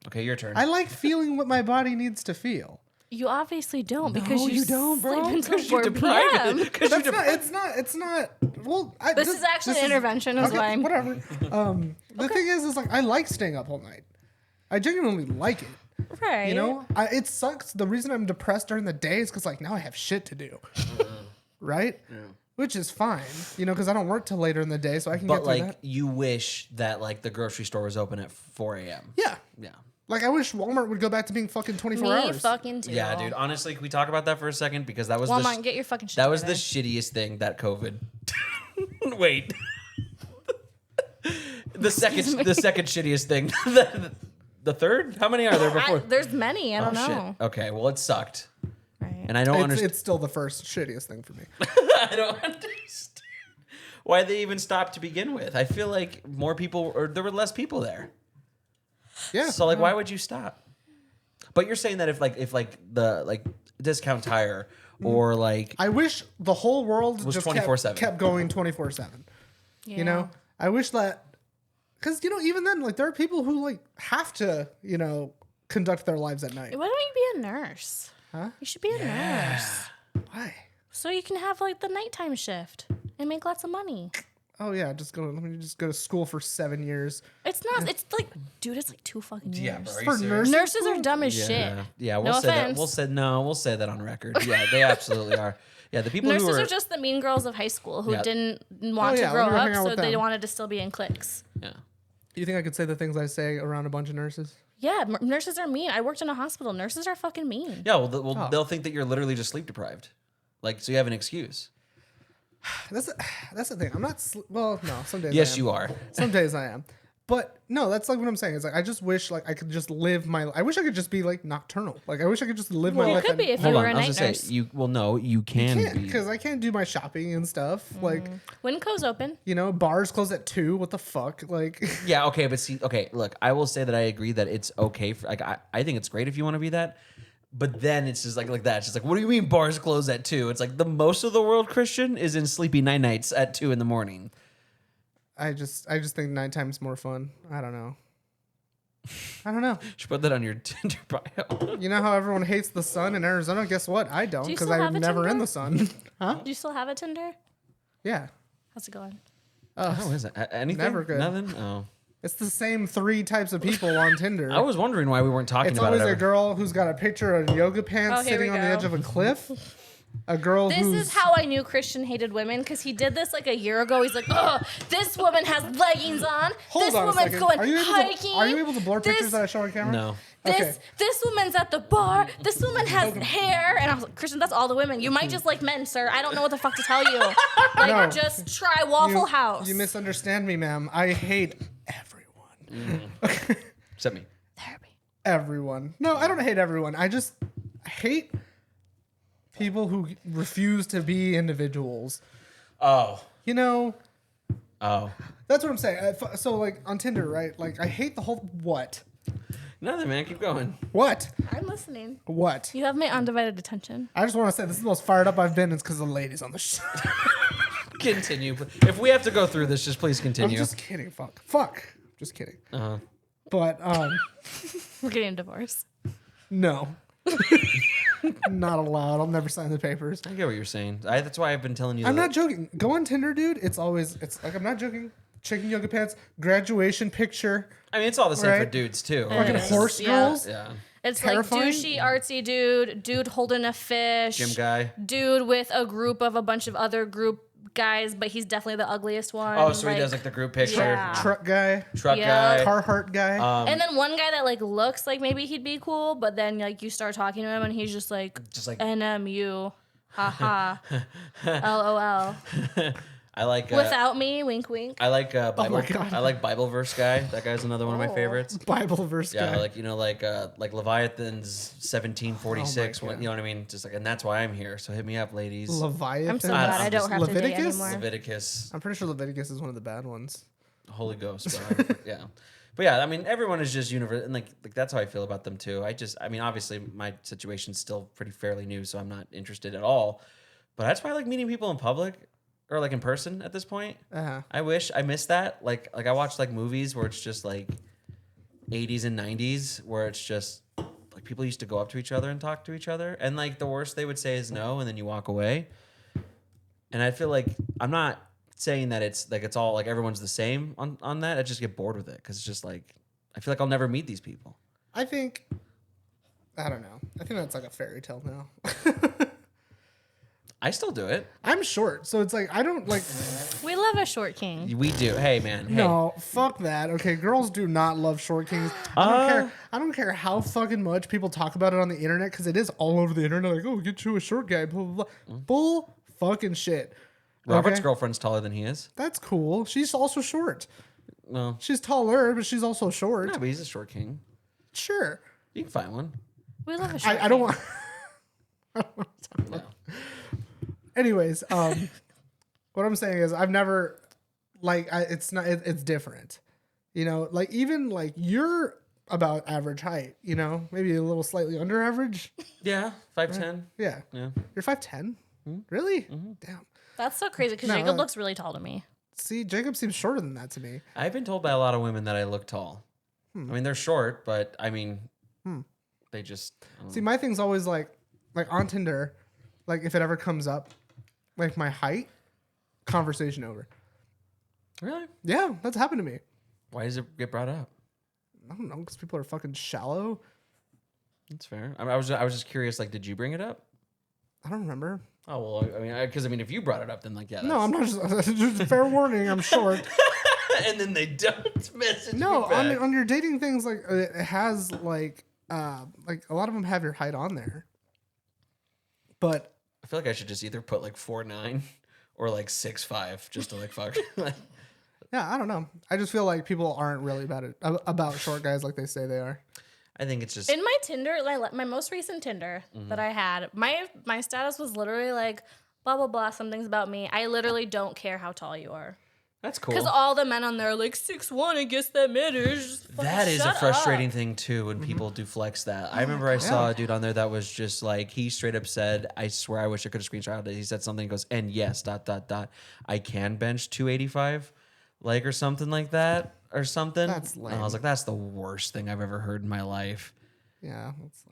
Okay, your turn. I like feeling what my body needs to feel. You obviously don't because No, you don't, bro. sleep until 'Cause you're 4 deprived. p.m. It's not. Well, This is actually an intervention, is why I'm- Whatever. The thing is like I like staying up all night. I genuinely like it. Right. You know, it sucks. The reason I'm depressed during the day is because like now I have shit to do, right? Yeah. Which is fine, you know, because I don't work till later in the day, so I can But get through like, that. you wish that like the grocery store was open at 4 a.m. Yeah. Yeah. Like, I wish Walmart would go back to being fucking 24 Me hours. fucking too. Yeah, dude. Honestly, can we talk about that for a second? Because that was Walmart, get your fucking shit that was the together. shittiest thing that COVID. Wait. the second shittiest thing. The third? How many are there before? There's many. I don't Oh, shit. know. Okay, well, it sucked. Right. And I don't understand. It's still the first shittiest thing for me. I don't understand why they even stopped to begin with. I feel like more people, or there were less people there. Yeah. So like, why would you stop? But you're saying that if the discount tire or like I wish the whole world was just 24/7. kept going 24/7. You know, I wish that, because even then, like, there are people who like have to conduct their lives at night. Why don't you be a nurse? Huh? You should be a nurse. Why? So you can have like the nighttime shift and make lots of money. Oh yeah, let me just go to school for 7 years. It's not. It's like, dude, it's like 2 fucking years. Yeah, bro, are you For serious? Nurses are dumb as shit. Yeah, No we'll say that. offense. We'll say that on record. Yeah, they absolutely are. Yeah, the people Nurses who are just the mean girls of high school who Yeah. didn't want yeah, to grow let me hang up, out so with they them. wanted to still be in cliques. Yeah. You think I could say the things I say around a bunch of nurses? Yeah, nurses are mean. I worked in a hospital. Nurses are fucking mean. Yeah, well, they'll think that you're literally just sleep deprived. Like, so you have an excuse. That's the thing. I'm not. Well, no. Some days. Yes, I am. you are. Some days I am. But no, that's like what I'm saying. It's like I just wish like I could just live my. I wish I could just be like nocturnal. Like I wish I could just live my You life. could be if you Hold were on, a I was night gonna nurse. say you can be. Because I can't do my shopping and stuff. Like Winco's open. bars close at 2. What the fuck? Like Yeah, okay, but see, okay, look, I will say that I agree that it's okay for like I think it's great if you want to be that, but then it's just like that. It's just like, what do you mean bars close at 2? It's like the most of the world, Christian, is in sleepy nights at 2 in the morning. I just think nighttime's more fun. I don't know. You should put that on your Tinder bio. You know how everyone hates the sun in Arizona? Guess what? I don't, Do you because still I'm have a never in Tinder? the sun. Huh? Do you still have a Tinder? Yeah. How's it going? How is it? Anything? Never good. Nothing? Oh. It's the same 3 types of people on Tinder. I was wondering why we weren't talking It's about always it. a ever. girl who's got a picture of yoga pants Oh, here sitting we on the go. edge of a cliff. A girl This who's is how I knew Christian hated women, because he did this like a year ago. He's like, oh, this woman has leggings on. Hold this on a woman's second. going Are you able hiking. are you able to blur This- pictures that I show on camera? No. This woman's at the bar. This woman has hair. And I was like, Christian, that's all the women. You might just like men, sir. I don't know what the fuck to tell you. Like, No. just try Waffle House. You misunderstand me, ma'am. I hate everyone. Except me. Everyone. No, I don't hate everyone. I just hate people who refuse to be individuals. Oh. Oh. That's what I'm saying. So, like, on Tinder, right? Like, I hate the whole... What? Nothing, man. Keep going. What? I'm listening. What? You have my undivided attention. I just want to say this is the most fired up I've been. It's because of the ladies on the show. Continue. If we have to go through this, just please I'm continue. just kidding. Fuck. Just kidding. Uh-huh. But, We're getting a divorce. no. Not allowed. I'll never sign the papers. I get what you're saying. That's why I've been telling you. I'm that- not joking. Go on Tinder, dude. It's like, I'm not joking. Chicken yoga pants, graduation picture. I mean, it's all the same for right? dudes too. Fucking horse girls. Yeah. It's Terrifying. like douchey, artsy dude holding a fish. Gym guy. Dude with a group of a bunch of other group guys, but he's definitely the ugliest one. Oh, so he does like the group picture. Yeah. Truck guy. Truck Yeah. guy. Carhartt guy. And then one guy that like looks like maybe he'd be cool, but then like you start talking to him and he's just like NMU, haha, LOL. I like Without me, wink wink. I like Bible. my God. I like Bible verse guy. That guy's another one of my Oh. favorites. Bible verse Yeah, guy. like Leviathan's 1746. Oh my When, you know what I mean? Just like, and that's why I'm here. So hit me up, ladies. Leviathan. I'm so glad I don't have to date Leviticus? anymore. Leviticus, I'm pretty sure Leviticus is one of the bad ones. Holy Ghost. But yeah, but yeah. I mean, everyone is just universal, and like that's how I feel about them too. I mean, obviously my situation's still pretty fairly new, so I'm not interested at all. But that's why I like meeting people in public. Or like in person at this point. Uh-huh. I wish I missed that. Like I watch like movies where it's just like 80s and 90s where it's just like people used to go up to each other and talk to each other, and like the worst they would say is no, and then you walk away. And I feel like I'm not saying that it's like it's all like everyone's the same on that. I just get bored with it because it's just like I feel like I'll never meet these people. I don't know. I think that's like a fairy tale now. I still do it. I'm short, so it's like I don't like. We love a short king. We do. Hey, man. Hey. No, fuck that. Okay, girls do not love short kings. I don't care how fucking much people talk about it on the internet because it is all over the internet. Like, oh, get you a short guy. Blah blah blah. Bull fucking shit. Robert's Okay? girlfriend's taller than he is. That's cool. She's also short. No. She's taller, but she's also short. No, but he's a short king. Sure. You can find one. We love a short I don't king. want. I don't want to talk about. Anyways, what I'm saying is I've never it's different. You know, like even like you're about average height, you know, maybe a little slightly under average. Yeah, 5'10". Yeah. Yeah. You're 5'10"? Really? Damn. That's so crazy because No, Jacob looks really tall to me. See, Jacob seems shorter than that to me. I've been told by a lot of women that I look tall. I mean, they're short, but I mean, they just... See, my thing's always like on Tinder, like if it ever comes up, like my height, conversation over. Really? Yeah, that's happened to me. Why does it get brought up? I don't know, because people are fucking shallow. That's fair. I was just curious, like, did you bring it up? I don't remember. Oh, well, I mean, because, if you brought it up, then, like, yeah. No, I'm not just fair warning, I'm short. And then they don't message No, me back. on your dating things, like, it has, like a lot of them have your height on there. But I feel like I should just either put, like, 4'9" or, like, 6'5", just to, like, fuck. yeah, I don't know. I just feel like people aren't really about short guys like they say they are. I think it's just... In my Tinder, like my most recent Tinder that I had, my status was literally like, blah, blah, blah, some things about me. I literally don't care how tall you are. That's cool. Because all the men on there are like 6'1", I guess that matters. That is a shut frustrating up. thing, too, when people do flex that. I remember I saw a dude on there that was just like, he straight up said, I swear I wish I could have screenshotted it. He said something, he goes, and yes, ... I can bench 285, like, or something like that. Or something. That's And lame. I was like, that's the worst thing I've ever heard in my life. Yeah, that's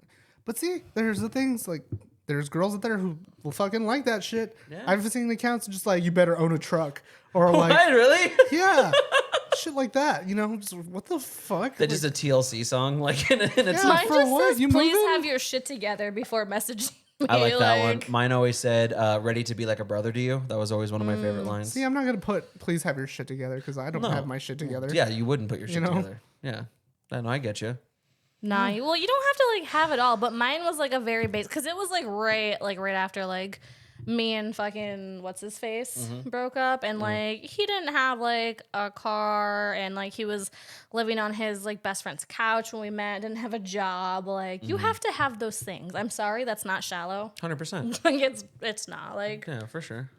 but see, there's the things like there's girls out there who will fucking like that shit. Yeah. I've seen accounts just like you better own a truck or like What, really? yeah, shit like that. You know, just, what the fuck? That's just a TLC song, like in a Yeah. Mine For just what? says, You please moving? have your shit together before messaging me. I like that one. Mine always said, ready to be like a brother to you. That was always one of my favorite lines. See, I'm not gonna put please have your shit together because I don't No. have my shit together. Yeah, you wouldn't put your shit know? together. Yeah. No, I get you. Nah, well, you don't have to like have it all, but mine was like a very basic because it was like right after like me and fucking what's his face broke up, and like he didn't have like a car, and like he was living on his like best friend's couch when we met, didn't have a job. Like you have to have those things. I'm sorry, that's not shallow. 100%. Like it's not like Yeah, for sure.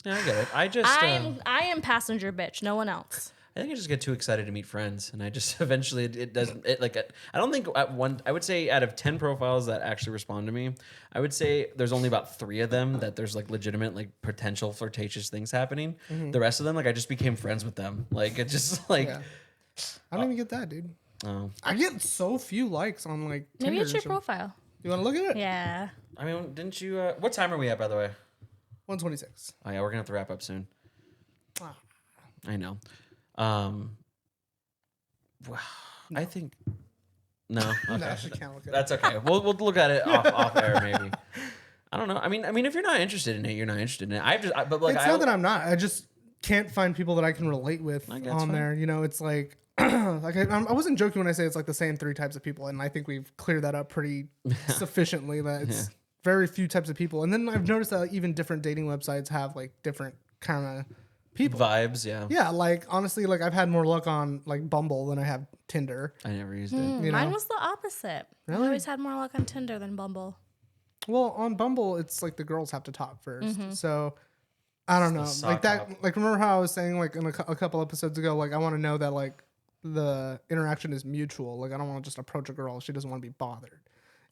Yeah, I get it. I am passenger bitch, no one else. I think I just get too excited to meet friends, and I just eventually it doesn't. I don't think I would say out of 10 profiles that actually respond to me, I would say there's only about 3 of them that there's like legitimate like potential flirtatious things happening. The rest of them, like I just became friends with them. Like it just like. Yeah. I don't even get that, dude. Oh. I get so few likes on like Tinder. Maybe it's your and shit. profile. You want to look at it? Yeah. I mean, didn't you? What time are we at, by the way? 126. Oh yeah, we're gonna have to wrap up soon. Ah. I know. I think no. Okay. No, she can't look at it. That's okay. We'll look at it off air maybe. I don't know. I mean, if you're not interested in it, you're not interested in it. But like, It's not that I'm not. I just can't find people that I can relate with I guess on fine. there. You know, it's like, like I wasn't joking when I say it's like the same 3 types of people, and I think we've cleared that up pretty sufficiently. That it's very few types of people, and then I've noticed that even different dating websites have like different kind of people vibes. Yeah. Yeah, like honestly, like I've had more luck on like Bumble than I have Tinder. I never used it. You Mine know? was the opposite. Really? I always had more luck on Tinder than Bumble. Well, on Bumble, it's like the girls have to talk first. So I don't know. It's the Like sock that, hop. like remember how I was saying like in a couple episodes ago, like I want to know that like the interaction is mutual. Like I don't want to just approach a girl. She doesn't want to be bothered.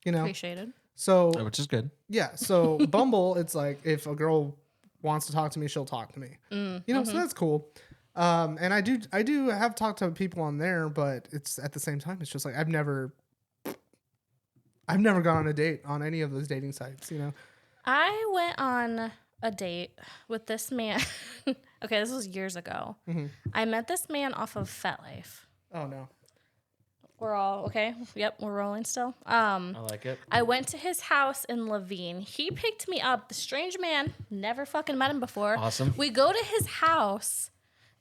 You know? Appreciated. So, Which is good. yeah. So Bumble, it's like if a girl wants to talk to me, she'll talk to me. You know, so that's cool. And I do have talked to people on there, but it's at the same time, it's just like I've never gone on a date on any of those dating sites, you know? I went on a date with this man. Okay, this was years ago. I met this man off of FetLife. Oh no. We're all okay. Yep, we're rolling still. I like it. I went to his house in Levine. He picked me up. The strange man, never fucking met him before. Awesome. We go to his house.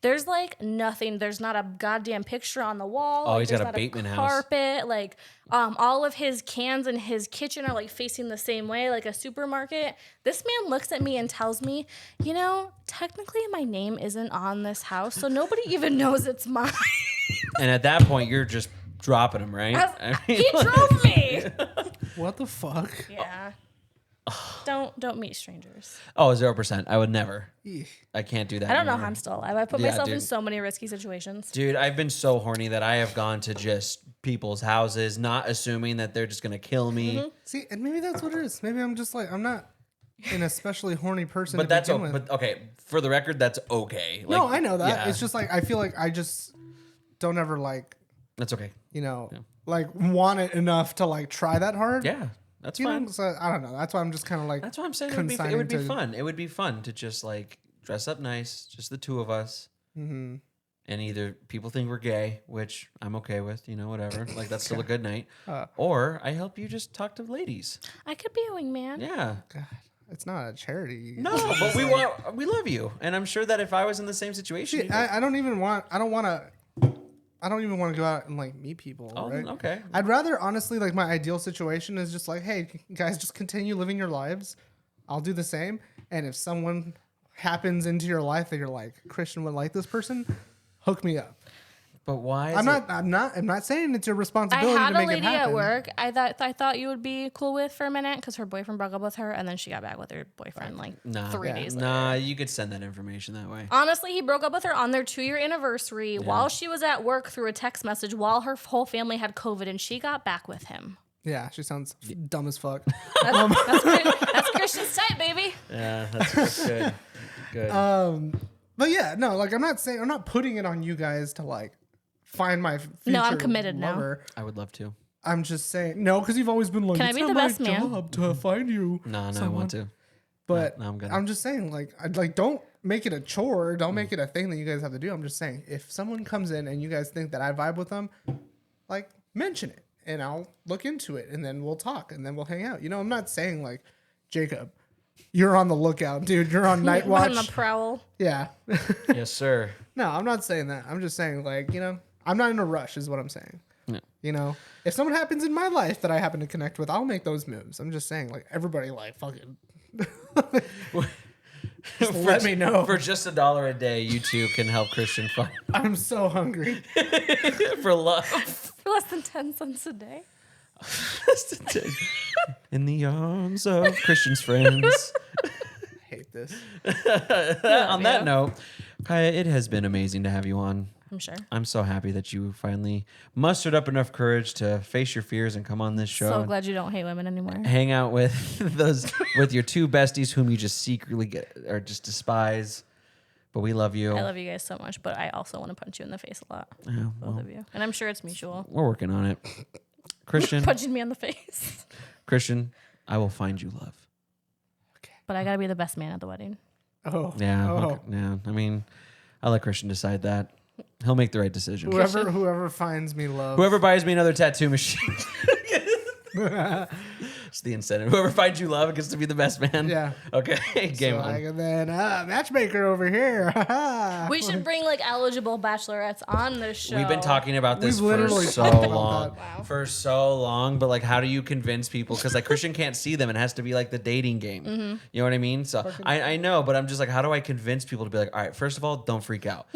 There's like nothing. There's not a goddamn picture on the wall. Oh, Like, he's there's got a not Bateman house. carpet. Like, all of his cans in his kitchen are like facing the same way, like a supermarket. This man looks at me and tells me, you know, technically my name isn't on this house, so nobody even knows it's mine. And at that point, you're just dropping him, right? He drove me. What the fuck? Yeah. Don't meet strangers. Oh, 0%. I would never. Eesh. I can't do that. I don't know anymore. how I'm still alive. I put Yeah, myself in dude. so many risky situations. Dude, I've been so horny that I have gone to just people's houses, not assuming that they're just gonna kill me. Mm-hmm. See, and maybe that's what it is. Maybe I'm just like, I'm not an especially horny person. But to that's begin with. but okay. For the record, that's okay. No, Like, I know that. yeah, It's just like I feel like I just don't ever like, that's okay. you know, like want it enough to like try that hard. Yeah, that's You fine. know, so I don't know. That's why I'm just kind of like. That's why I'm saying it would be consigning fun. It would be fun to just like dress up nice, just the two of us. Mm-hmm. And either people think we're gay, which I'm okay with, you know, whatever. Like that's still a good night. Uh. Or I help you just talk to ladies. I could be a wingman. Yeah. God, it's not a charity. No, but we love you, and I'm sure that if I was in the same situation, See, I don't even want to go out and like meet people. Oh, right? okay. I'd rather honestly like my ideal situation is just like, hey guys, just continue living your lives. I'll do the same. And if someone happens into your life that you're like, Cristian would like this person, hook me up. But why? I'm not saying it's your I responsibility had to a make it lady happen. at work I thought you would be cool with for a minute because her boyfriend broke up with her and then she got back with her boyfriend like 3 days later. Nah, you could send that information that way. Honestly, he broke up with her on their 2-year anniversary while she was at work through a text message while her whole family had COVID and she got back with him. Yeah, she sounds dumb as fuck. That's Christian's type, baby. Yeah, that's good. Good. But yeah, no, like I'm not putting it on you guys to like find my future No, I'm committed now. lover. I would love to. I'm just saying no, because you've always been like, Can I it's be not the my best man? job to find you. No, I someone." want to. But No, I'm good. I'm just saying, like, don't make it a chore. Don't make it a thing that you guys have to do. I'm just saying, if someone comes in and you guys think that I vibe with them, like, mention it, and I'll look into it, and then we'll talk, and then we'll hang out. You know, I'm not saying like, Jacob, you're on the lookout, dude. You're on night watch. On the prowl. Yeah. Yes, sir. No, I'm not saying that. I'm just saying, like, you know, I'm not in a rush, is what I'm saying. No. You know, if someone happens in my life that I happen to connect with, I'll make those moves. I'm just saying, like, everybody, like, fucking. Just let me know. For just $1 a day, you two can help Cristian find I'm so hungry. for love. For less than 10 cents a day. In the arms of Cristian's friends. Hate this. On that note, Kiah, it has been amazing to have you on. I'm sure. I'm so happy that you finally mustered up enough courage to face your fears and come on this show. So glad you don't hate women anymore. Hang out with with your two besties whom you just secretly get or just despise. But we love you. I love you guys so much, but I also want to punch you in the face a lot. Yeah, Both of you. And I'm sure it's mutual. We're working on it. Cristian, Punching me in the face. Cristian, I will find you love. But I got to be the best man at the wedding. Oh. Yeah, Oh. okay, yeah. I mean, I'll let Cristian decide that. He'll make the right decision. Whoever finds me love. Whoever buys me another tattoo machine. It's the incentive. Whoever finds you love gets to be the best man. Yeah. Okay. Game so on. and then matchmaker over here. We should bring like eligible bachelorettes on this show. We've been talking about this We've for literally so talked about long. that. Wow. For so long. But like, how do you convince people? Because like Cristian can't see them. It has to be like the dating game. Mm-hmm. You know what I mean? So I know, but I'm just like, how do I convince people to be like, all right, first of all, don't freak out.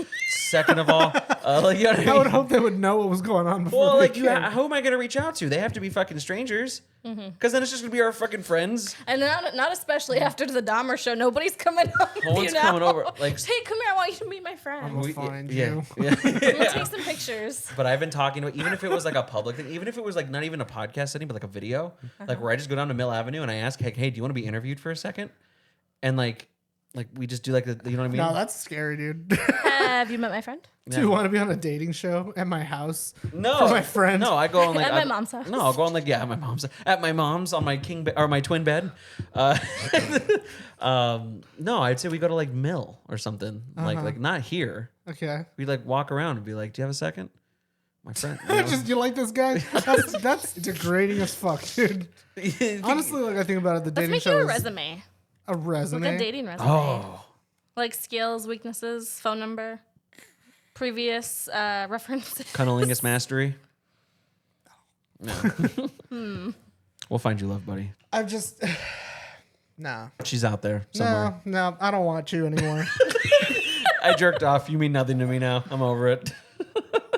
Second of all, like, you know what I mean? I would hope they would know what was going on before. Well, they like, came. who am I going to reach out to? They have to be fucking strangers. Because then it's just going to be our fucking friends. And not especially after the Dahmer show. Nobody's coming over. No one's coming over. Like, hey, come here. I want you to meet my friend. We'll find yeah, you. yeah. I'm gonna take some pictures. But I've been talking to, even if it was like a public thing, even if it was like not even a podcast setting, but like a video, like where I just go down to Mill Avenue and I ask, hey, do you want to be interviewed for a second? And like we just do like the, you know what I mean? No, that's scary, dude. Have you met my friend? Do you want to be on a dating show at my house? No, For my friend? No, I go on like At my mom's house. No, I'll go on like at my mom's at my mom's on my king or my twin bed. No, I'd say we go to like Mill or something like not here. Okay. We like walk around and be like, do you have a second? my friend. You know? Just you like this guy? That's degrading as fuck, dude. Honestly, like I think about it, the Let's dating make show you a is resume. a resume. Like a dating resume. Oh, Like skills, weaknesses, phone number, previous references. cunnilingus mastery. No. We'll find you love, buddy. I've just nah. She's out there somewhere. No, I don't want you anymore. I jerked off. You mean nothing to me now. I'm over it.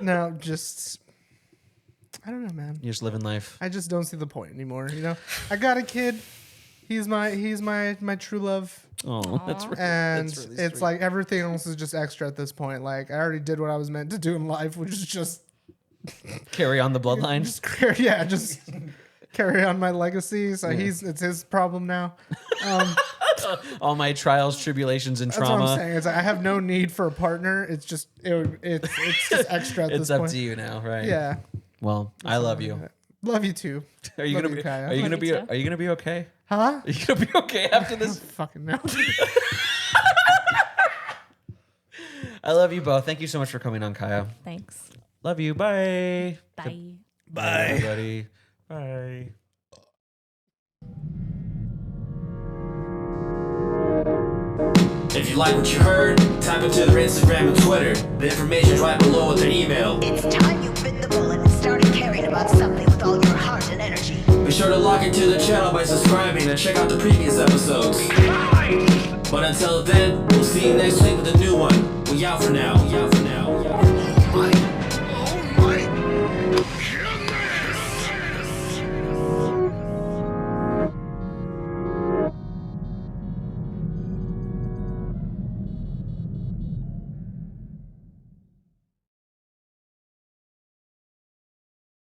No, just I don't know, man. You're just living life. I just don't see the point anymore. You know, I got a kid. He's my true love. Oh, that's really, and that's really it's sweet. like everything else is just extra at this point. Like I already did what I was meant to do in life, which is just carry on the bloodline. just carry on my legacy. So it's his problem now. All my trials, tribulations, and That's trauma. what I'm saying. It's like I have no need for a partner. It's just it's just extra at It's this up point. to you now, right? Yeah. Well, I love you. Love you too. Are you Love gonna be? Kiah. Are you gonna Love be? you too. Are you gonna be okay? Huh? Are you gonna be okay after this? Fucking no. I love you both. Thank you so much for coming on, Kiah. Thanks. Love you. Bye. Bye. Bye, everybody. Bye. If you like what you heard, type it to their Instagram and Twitter. The information's right below with their email. It's time you bit the bullet and started caring about something with all your heart and energy. Be sure to log into the channel by subscribing and check out the previous episodes. But until then, we'll see you next week with a new one. We out for now. We out for now.